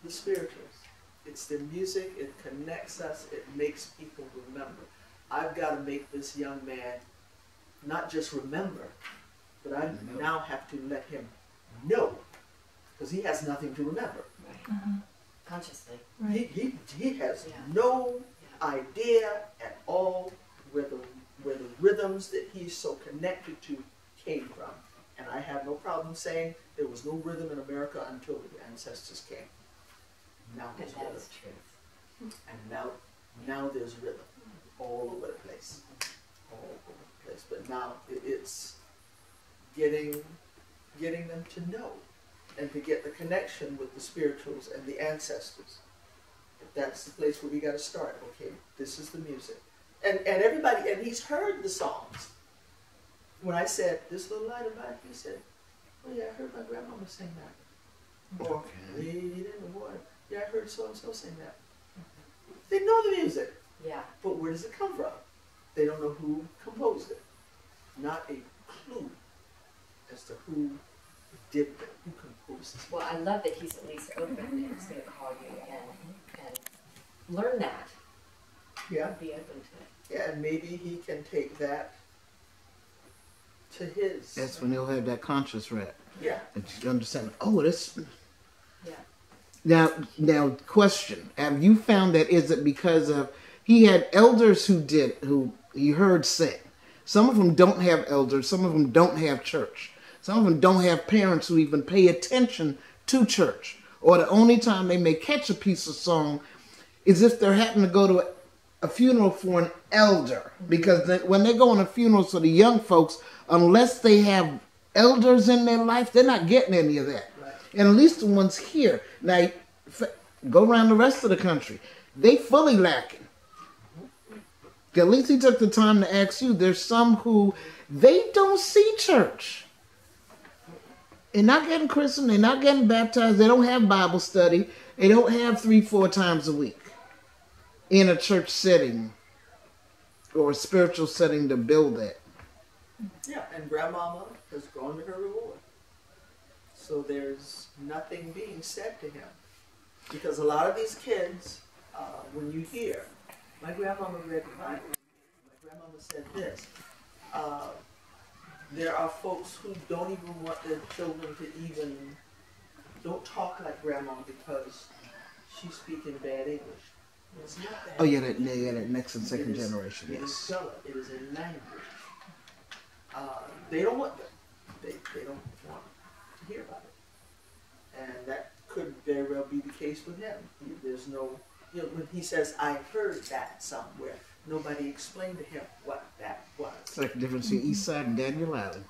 the spirituals. It's the music, it connects us, it makes people remember. I've got to make this young man not just remember, but I now have to let him know, because he has nothing to remember. Right. Consciously. Right. He has no idea at all where the rhythms that he's so connected to came from. And I have no problem saying there was no rhythm in America until the ancestors came. Now And there's that rhythm. is truth. And now there's rhythm all over the place. All over the place. But now it's getting them to know and to get the connection with the spirituals and the ancestors. That's the place where we got to start. Okay, this is the music. And everybody, and he's heard the songs. When I said, this little light of mine, he said, oh yeah, I heard my grandmama sing that. Or, lead in the water. Yeah, I heard so-and-so sing that. They know the music. Yeah. But where does it come from? They don't know who composed it. Not a clue as to who did it, who composed it. Well, I love that he's at least open and he's going to call you and learn that. Yeah. Be open to it. Yeah, and maybe he can take that to his. That's when he'll have that conscious rap. Yeah. And you understand, oh, this. Yeah. Now, question. Have you found that, is it because of, he had elders who he heard sing. Some of them don't have elders. Some of them don't have church. Some of them don't have parents who even pay attention to church. Or the only time they may catch a piece of song is if they're having to go to a funeral for an elder. Because when they go on a funeral for the young folks, unless they have elders in their life, they're not getting any of that. Right. And at least the ones here. Now, go around the rest of the country. They fully lacking. At least he took the time to ask you. There's some who, they don't see church. They're not getting christened. They're not getting baptized. They don't have Bible study. They don't have 3-4 times a week in a church setting or a spiritual setting to build that. Yeah, and grandmama has gone to her reward. So there's nothing being said to him. Because a lot of these kids, when you hear, my grandmama read the Bible, my grandmama said this, there are folks who don't even want their children to even, don't talk like grandma because she's speaking bad English. It's not bad. Oh, yeah, that next and second It is- generation, It is yes. color. It is a language. They don't want that. They don't want to hear about it. And that could very well be the case with him. There's no, when he says, I heard that somewhere, nobody explained to him what that was. It's like the difference between East Side and Daniel Island.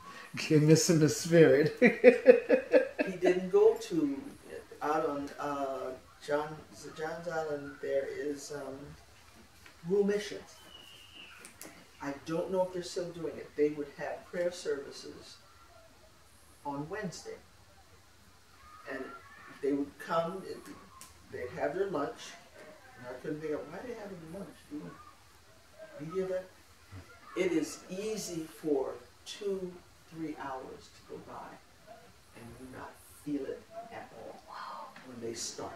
You're missing the spirit. He didn't go to, out on John's Island, there is Rural Missions. I don't know if they're still doing it. They would have prayer services on Wednesday. And they would come, they'd have their lunch, and I couldn't figure out why they having lunch. You hear that? It is easy for 2-3 hours to go by and you not feel it at all when they start.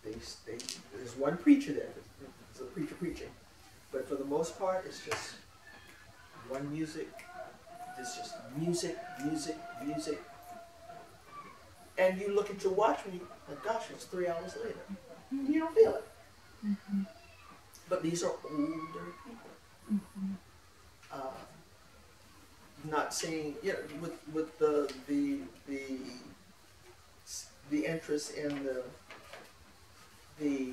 There's one preacher there. There's a preacher preaching. But for the most part, it's just one music. It's just music, music, music. And you look at your watch and you like, gosh, it's 3 hours later. You don't feel it. Mm-hmm. But these are older people. Mm-hmm. Not saying, with the interest in the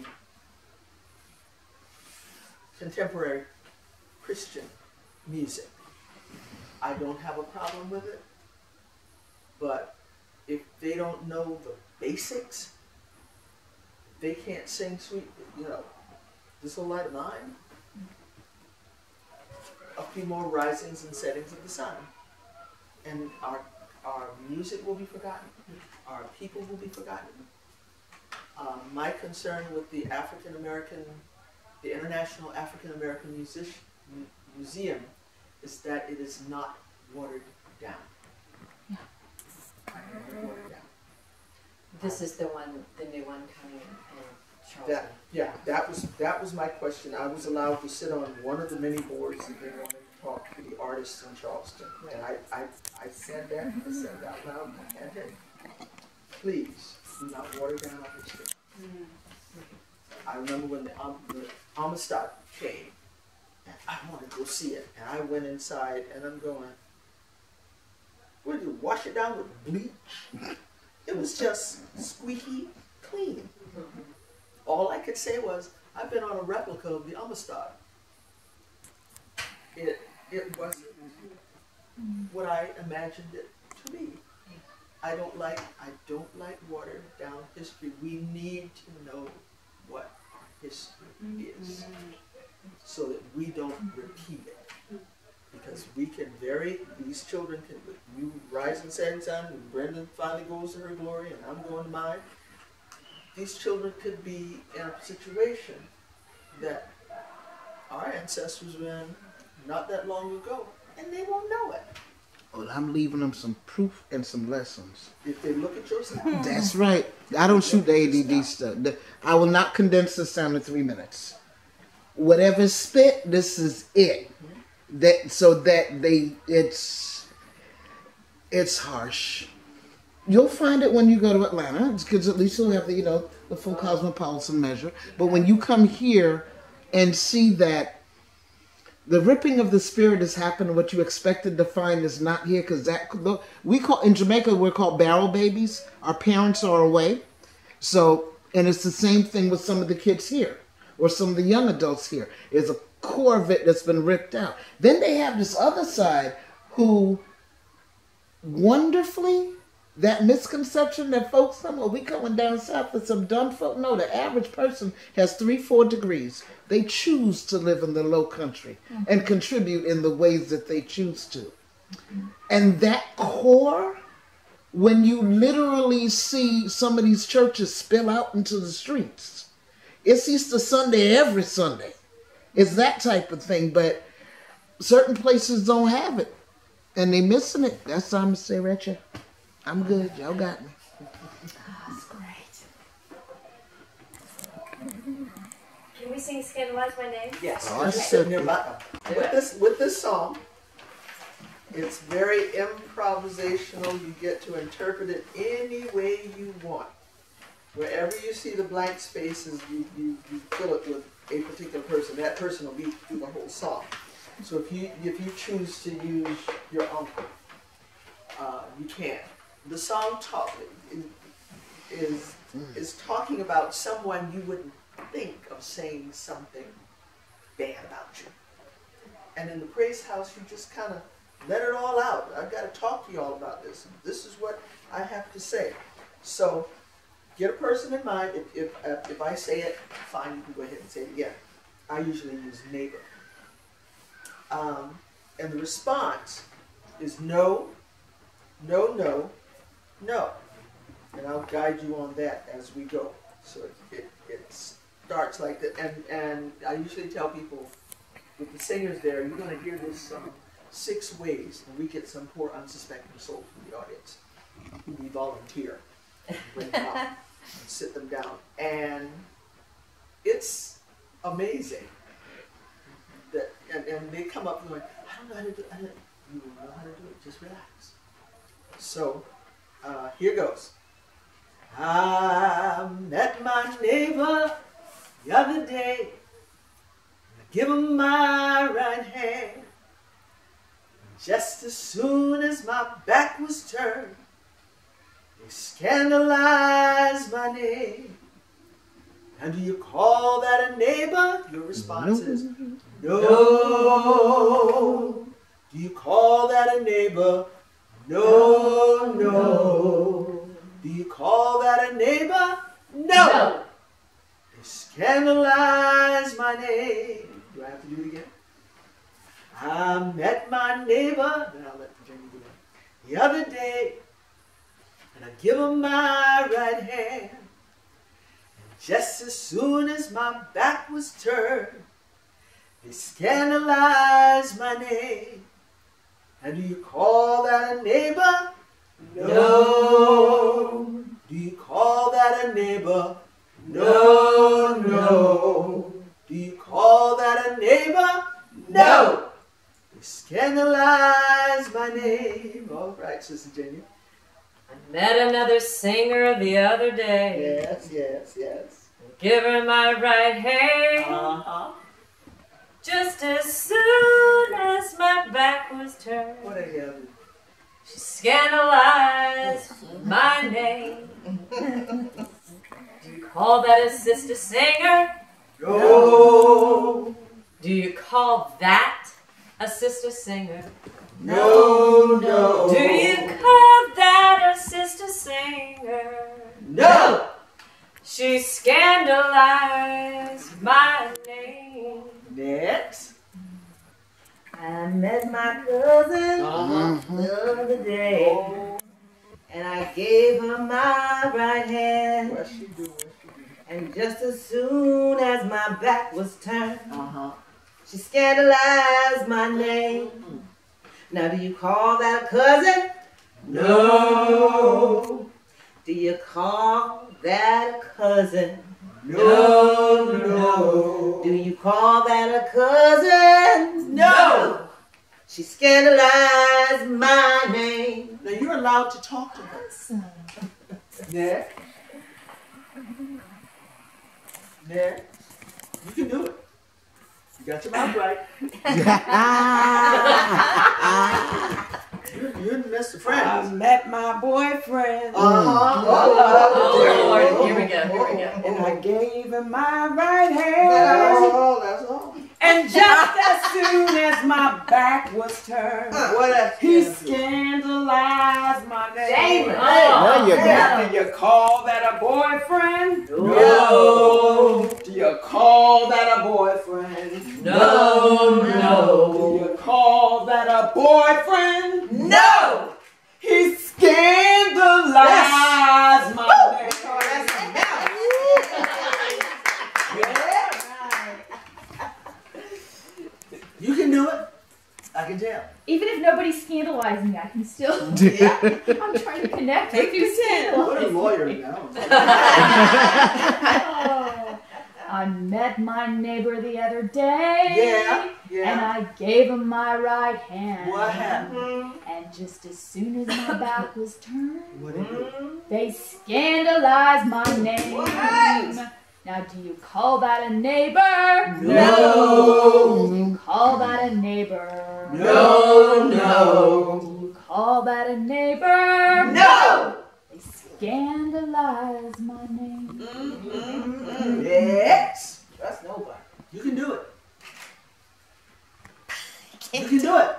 contemporary Christian music. I don't have a problem with it, but if they don't know the basics, they can't sing sweet, This Little Light of Mine, a few more risings and settings of the sun, and our Our music will be forgotten. Our people will be forgotten. My concern with the International African American Museum is that it is not watered down. Watered down. This is the new one coming in Charleston. That was my question. I was allowed to sit on one of the many boards that they wanted to talk to the artists in Charleston. And I said that, I said it out loud, and hey, please do not water down our history. I remember when the Amistad came, and I wanted to go see it. And I went inside, and I'm going, what did you wash it down with bleach? It was just squeaky clean. All I could say was, I've been on a replica of the Amistad. It wasn't what I imagined it to be. I don't like watered down history. We need to know what history is so that we don't repeat it. Because we can these children can, you rise and setting sun, and Brenda finally goes to her glory and I'm going to mine. These children could be in a situation that our ancestors were in not that long ago, and they won't know it. Well, I'm leaving them some proof and some lessons. If they look at yourself. That's right. I don't shoot the ADD stuff. I will not condense this down to 3 minutes. Whatever's spit, this is it. It's harsh. You'll find it when you go to Atlanta, because at least you'll have the full cosmopolitan measure. But when you come here and see that the ripping of the spirit has happened, what you expected to find is not here, because in Jamaica we're called barrel babies. Our parents are away, and it's the same thing with some of the kids here, or some of the young adults here. There's a core of it that's been ripped out. Then they have this other side who wonderfully. That misconception that folks come, we coming down south with some dumb folk. No, the average person has 3-4 degrees. They choose to live in the low country and contribute in the ways that they choose to. And that core, when you literally see some of these churches spill out into the streets, it's Easter Sunday every Sunday. It's that type of thing, but certain places don't have it. And they missing it. That's time to say, Rachel. I'm good. Y'all got me. That's great. Can we sing Scandalize My Name? Yes. Oh, that's so good. With this song, it's very improvisational. You get to interpret it any way you want. Wherever you see the blank spaces, you fill it with a particular person. That person will be through the whole song. So if you choose to use your uncle, you can. The song is talking about someone you wouldn't think of saying something bad about you. And in the praise house, you just kind of let it all out. I've got to talk to you all about this. This is what I have to say. So get a person in mind. If I say it, fine, you can go ahead and say it again. I usually use neighbor. And the response is no, no, no, no. And I'll guide you on that as we go. So it starts like that. And I usually tell people, with the singers there, you're going to hear this 6 ways, and we get some poor unsuspecting souls from the audience. We volunteer, bring them out, and sit them down. And it's amazing. And they come up going, I don't know how to do it. You will know how to do it. Just relax. So, here goes. I met my neighbor the other day. I give him my right hand. Just as soon as my back was turned, they scandalized my name. And do you call that a neighbor? Your response is no. Do you call that a neighbor? No, no. Do you call that a neighbor? No. They scandalize my name. Do I have to do it again? I met my neighbor. Then I'll let Virginia do that. the other day, and I give them my right hand. And just as soon as my back was turned, they scandalized my name. And do you call that a neighbor? No. Do you call that a neighbor? No, no. Do you call that a neighbor? No. They scandalize my name. All right, Sister Jenny. I met another singer the other day. Yes, yes, yes. Give her my right hand. Uh-huh. Just as soon as my back was turned, What are you? she scandalized my name. Do you call that a sister singer? No. Do you call that a sister singer? No, no. Do you call that a sister singer? No. She scandalized my name. Next. I met my cousin Uh-huh. the other day, and I gave her my right hand. What's she doing? And just as soon as my back was turned, Uh-huh. she scandalized my name. Now, do you call that a cousin? No. Do you call that a cousin? No, no. Do you call that a cousin? No. She scandalized my name. Now you're allowed to talk to her. Awesome. Next. Next. You can do it. You got your mouth right. You're the best of I friends. met my boyfriend. Uh-huh. Oh, Lord, here we go, here we go. And I gave him my right That's hand. all. That's all. And just as soon as my back was turned, What else? he scandalized my name. There you go. Do you call that a boyfriend? No. Do you call that a boyfriend? No, no. Do you call that a boyfriend? No! He scandalized my name. You can do it. I can tell. Even if nobody's scandalizing me, I can still. I'm trying to connect with you. What a lawyer now. Oh, I met my neighbor the other day. Yeah, yeah. And I gave him my right hand. What happened? And just as soon as my back was turned, What did you do? they scandalized my name. What? Now, do you call that a neighbor? No. Do you call that a neighbor? No, no. Do you call that a neighbor? No! They scandalize my name. Yes. Trust nobody. You can do it. You can do it.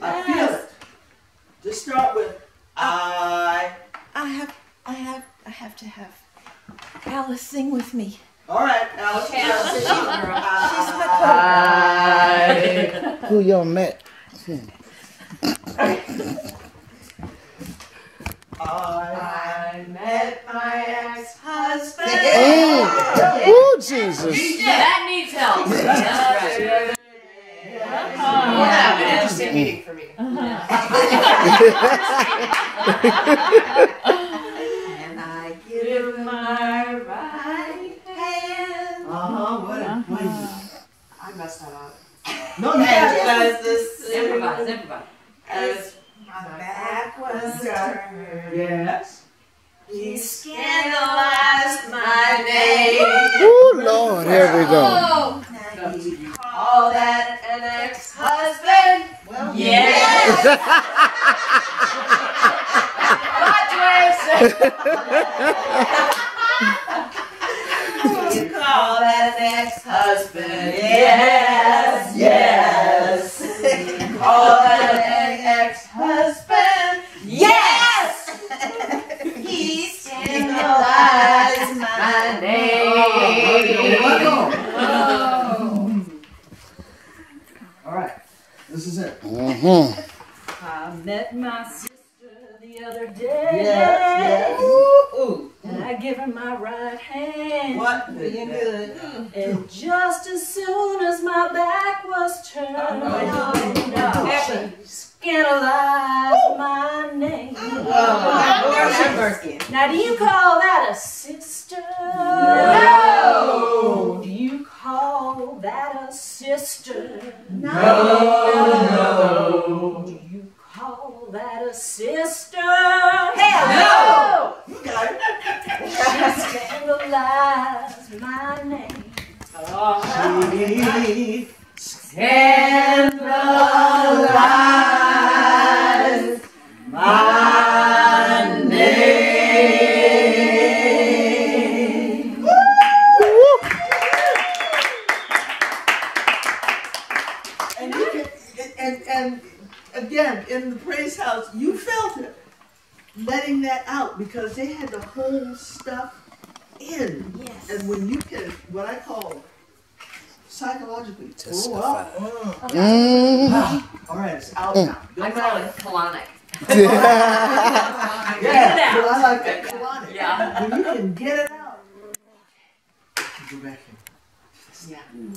I feel it. Just start with I. I have to have Alice sing with me. All right, Alice. Okay, Alice, she's your girl. Who y'all met? I met my ex-husband. Oh, Jesus. That needs help. That's right. Yeah, an interesting meeting for me. And I give my right hand. What? I messed that up. No, you can't. Improvise, improvise. As my back was turned, Yes. he scandalized my name. Oh, Lord, here we go. Call that an ex-husband? Well, Yes. You call that an ex-husband? Yes, yes. You call that an ex-husband? Yes. He scandalized my name. All right. This is it. I met my sister the other day. Yes. Ooh. And I give her my right hand. What? Being good. And just as soon as my back was turned, she scandalized my name. Now, do you call that a sister? No. Do you call that a sister? No. Do you call that a sister? Hell no. You got it. She scandalized my name. She scandalized my name. And you can, and again, in the praise house, you felt it, letting that out because they had the whole stuff in. Yes. And when you can, what I call psychologically throw up. All right, it's out now. I call it colonic. Yeah, but I like that colonic. Yeah. When you can get it out, you go back and Yeah. do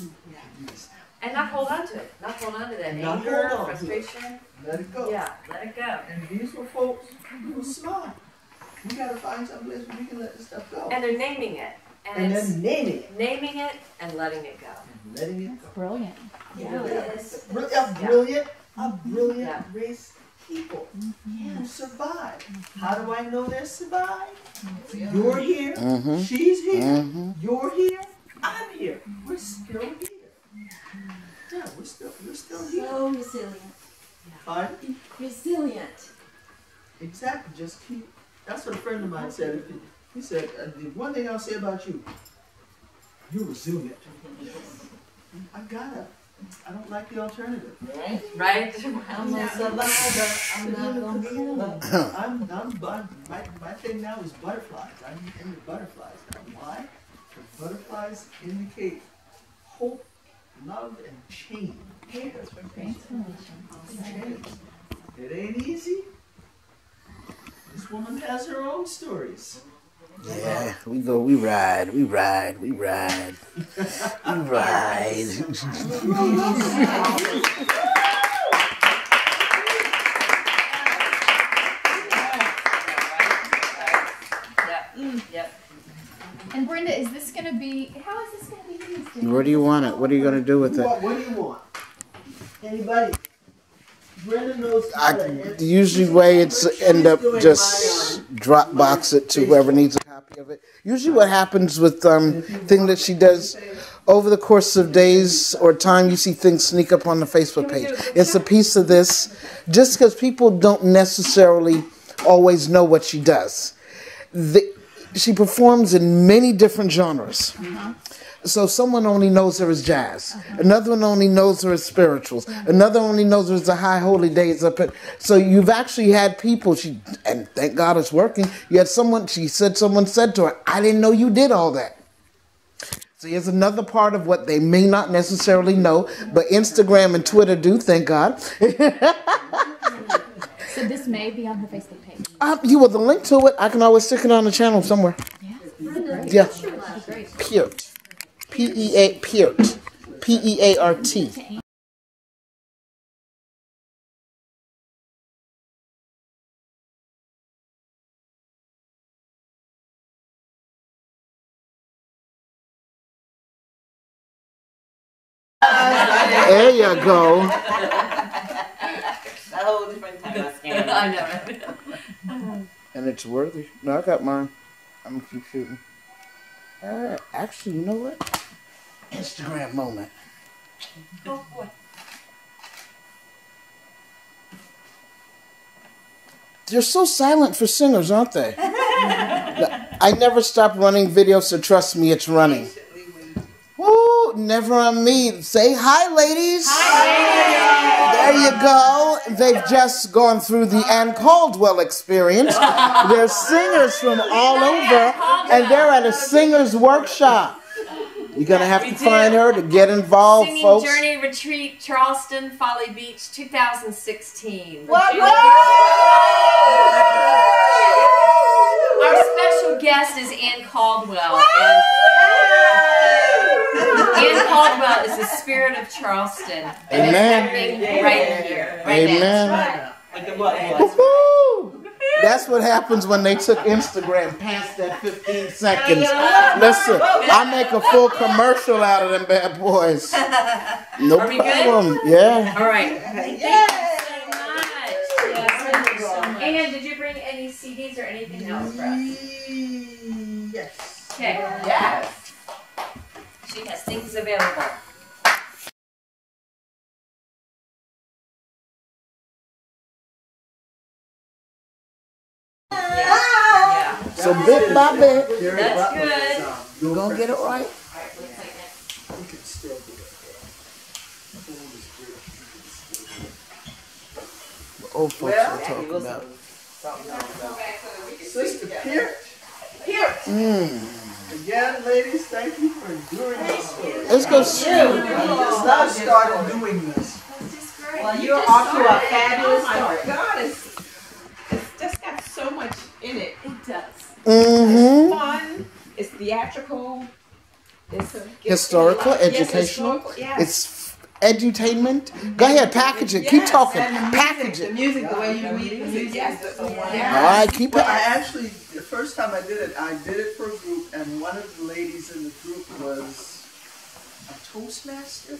this now. And not hold on to it. Not hold on to that Not anger, hold on to it. frustration. Let it go. Yeah, let it go. And these were folks who were smart. We gotta find some place where we can let this stuff go. And they're naming it. And it's then naming it. naming it and letting it go. And letting it go. Brilliant. Yes. A brilliant Yeah. race of people who survived. How do I know they survived? You're here, she's here, you're here, I'm here. We're still here. Yeah, we're still here. So resilient. Pardon? Resilient. Exactly. Just keep. That's what a friend of mine said. He said, the one thing I'll say about you, you're resilient. I don't like the alternative. Right? I'm a survivor. I'm not gonna give up. My thing now is butterflies. I'm into butterflies now. Why? Because butterflies indicate hope, love, and change. Transformation. Change. It ain't easy. This woman has her own stories. Yeah, we ride. Yep. And Brenda, is this going to be? How is this going to be used? Where do you want it? What are you going to do with it? What do you want? Anybody? Brenda knows how to Usually way it's end up just Dropbox it to whoever needs a copy of it. Usually what happens with thing that she does over the course of days or time, you see things sneak up on the Facebook page. It's a piece of this, just because people don't necessarily always know what she does. She performs in many different genres. So someone only knows her as jazz. Another one only knows her as spirituals. Another only knows her as the high holy days up at. So you've actually had people, and thank God it's working. You had someone said to her, I didn't know you did all that. So here's another part of what they may not necessarily know, but Instagram and Twitter do, thank God. So this may be on her Facebook page. You with the link to it, I can always stick it on the channel somewhere. Yeah. Peart. Peart. Peart. There you go. a whole different type of scam. I know. And it's worthy. No, I got mine. I'm gonna keep shooting. Actually, you know what? Instagram moment. Oh boy. They're so silent for singers, aren't they? I never stop running videos, so trust me, it's running. Woo! Never on me. Say hi, ladies. Hi. There you go. They've just gone through the Ann Caldwell experience. They're singers from all over, and they're at a singer's workshop. You're gonna have We to do. find her to get involved, Singing folks. Journey Retreat, Charleston, Folly Beach, 2016. What? Our special guest is Ann Caldwell. And Ann Caldwell is the spirit of Charleston. And Amen. it's happening right here. Right Amen. now. Woo-hoo! That's what happens when they took Instagram past that 15 seconds. Listen, I make a full commercial out of them bad boys. No Are we good? problem. Yeah. All right. Thank you so much. Yes, thank you so much. Ann, did you bring any CDs or anything else for us? Yes. Okay. Yes. She has things available. Yeah. So bit by bit, That's good. you're gonna get it right. You can still do it. Old folks are talking about. Sister Pierce. Mm. Again, ladies, thank you for doing this. Let's go. I just started doing this. Well, you're off to a fabulous start. Oh my God, it's just got so much in it. It does. Mm-hmm. Fun. It's theatrical. It's Historical, yes, educational. historical, yes. It's edutainment. Go ahead, package it. Keep Yes, talking. and the Package The it. music, the way you read the music. Yes. All right, keep Well, I it. actually, the first time I did it for a group, and one of the ladies in the group was a Toastmaster.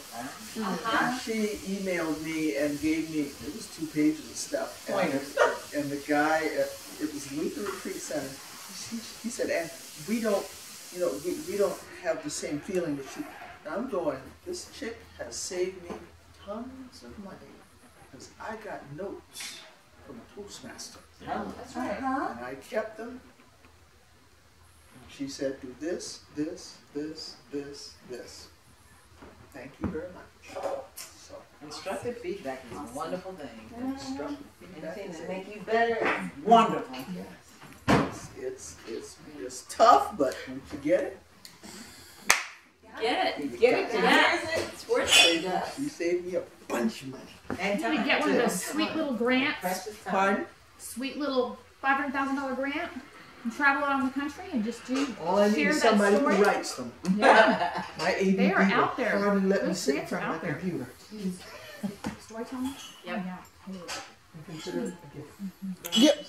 And she emailed me and gave me, it was 2 pages of stuff. Pointers. And the guy, it was Luther Retreat Center, he said, and we don't, we don't have the same feeling that you. And I'm going, this chick has saved me tons of money because I got notes from a Toastmaster. Oh, that's right. And I kept them. And she said, do this, this, this, this, this. Thank you very much. So, Constructive feedback is a wonderful thing. constructive feedback Anything is that make you better is wonderful. it's tough, but once you get it, Get it. Get it? Yeah. It's worth it. she saved me a bunch of money. And You time get one of too. those sweet little grants, Precious time. Pardon? sweet little $500,000 grant, and travel around the country and just do All I need share is that somebody story. who writes them. Yeah. My ADD They are will out there. hardly let me Those sit in grants are front of out my there. computer. Storytelling? Yep. Oh, yeah. I consider it a gift. Yep.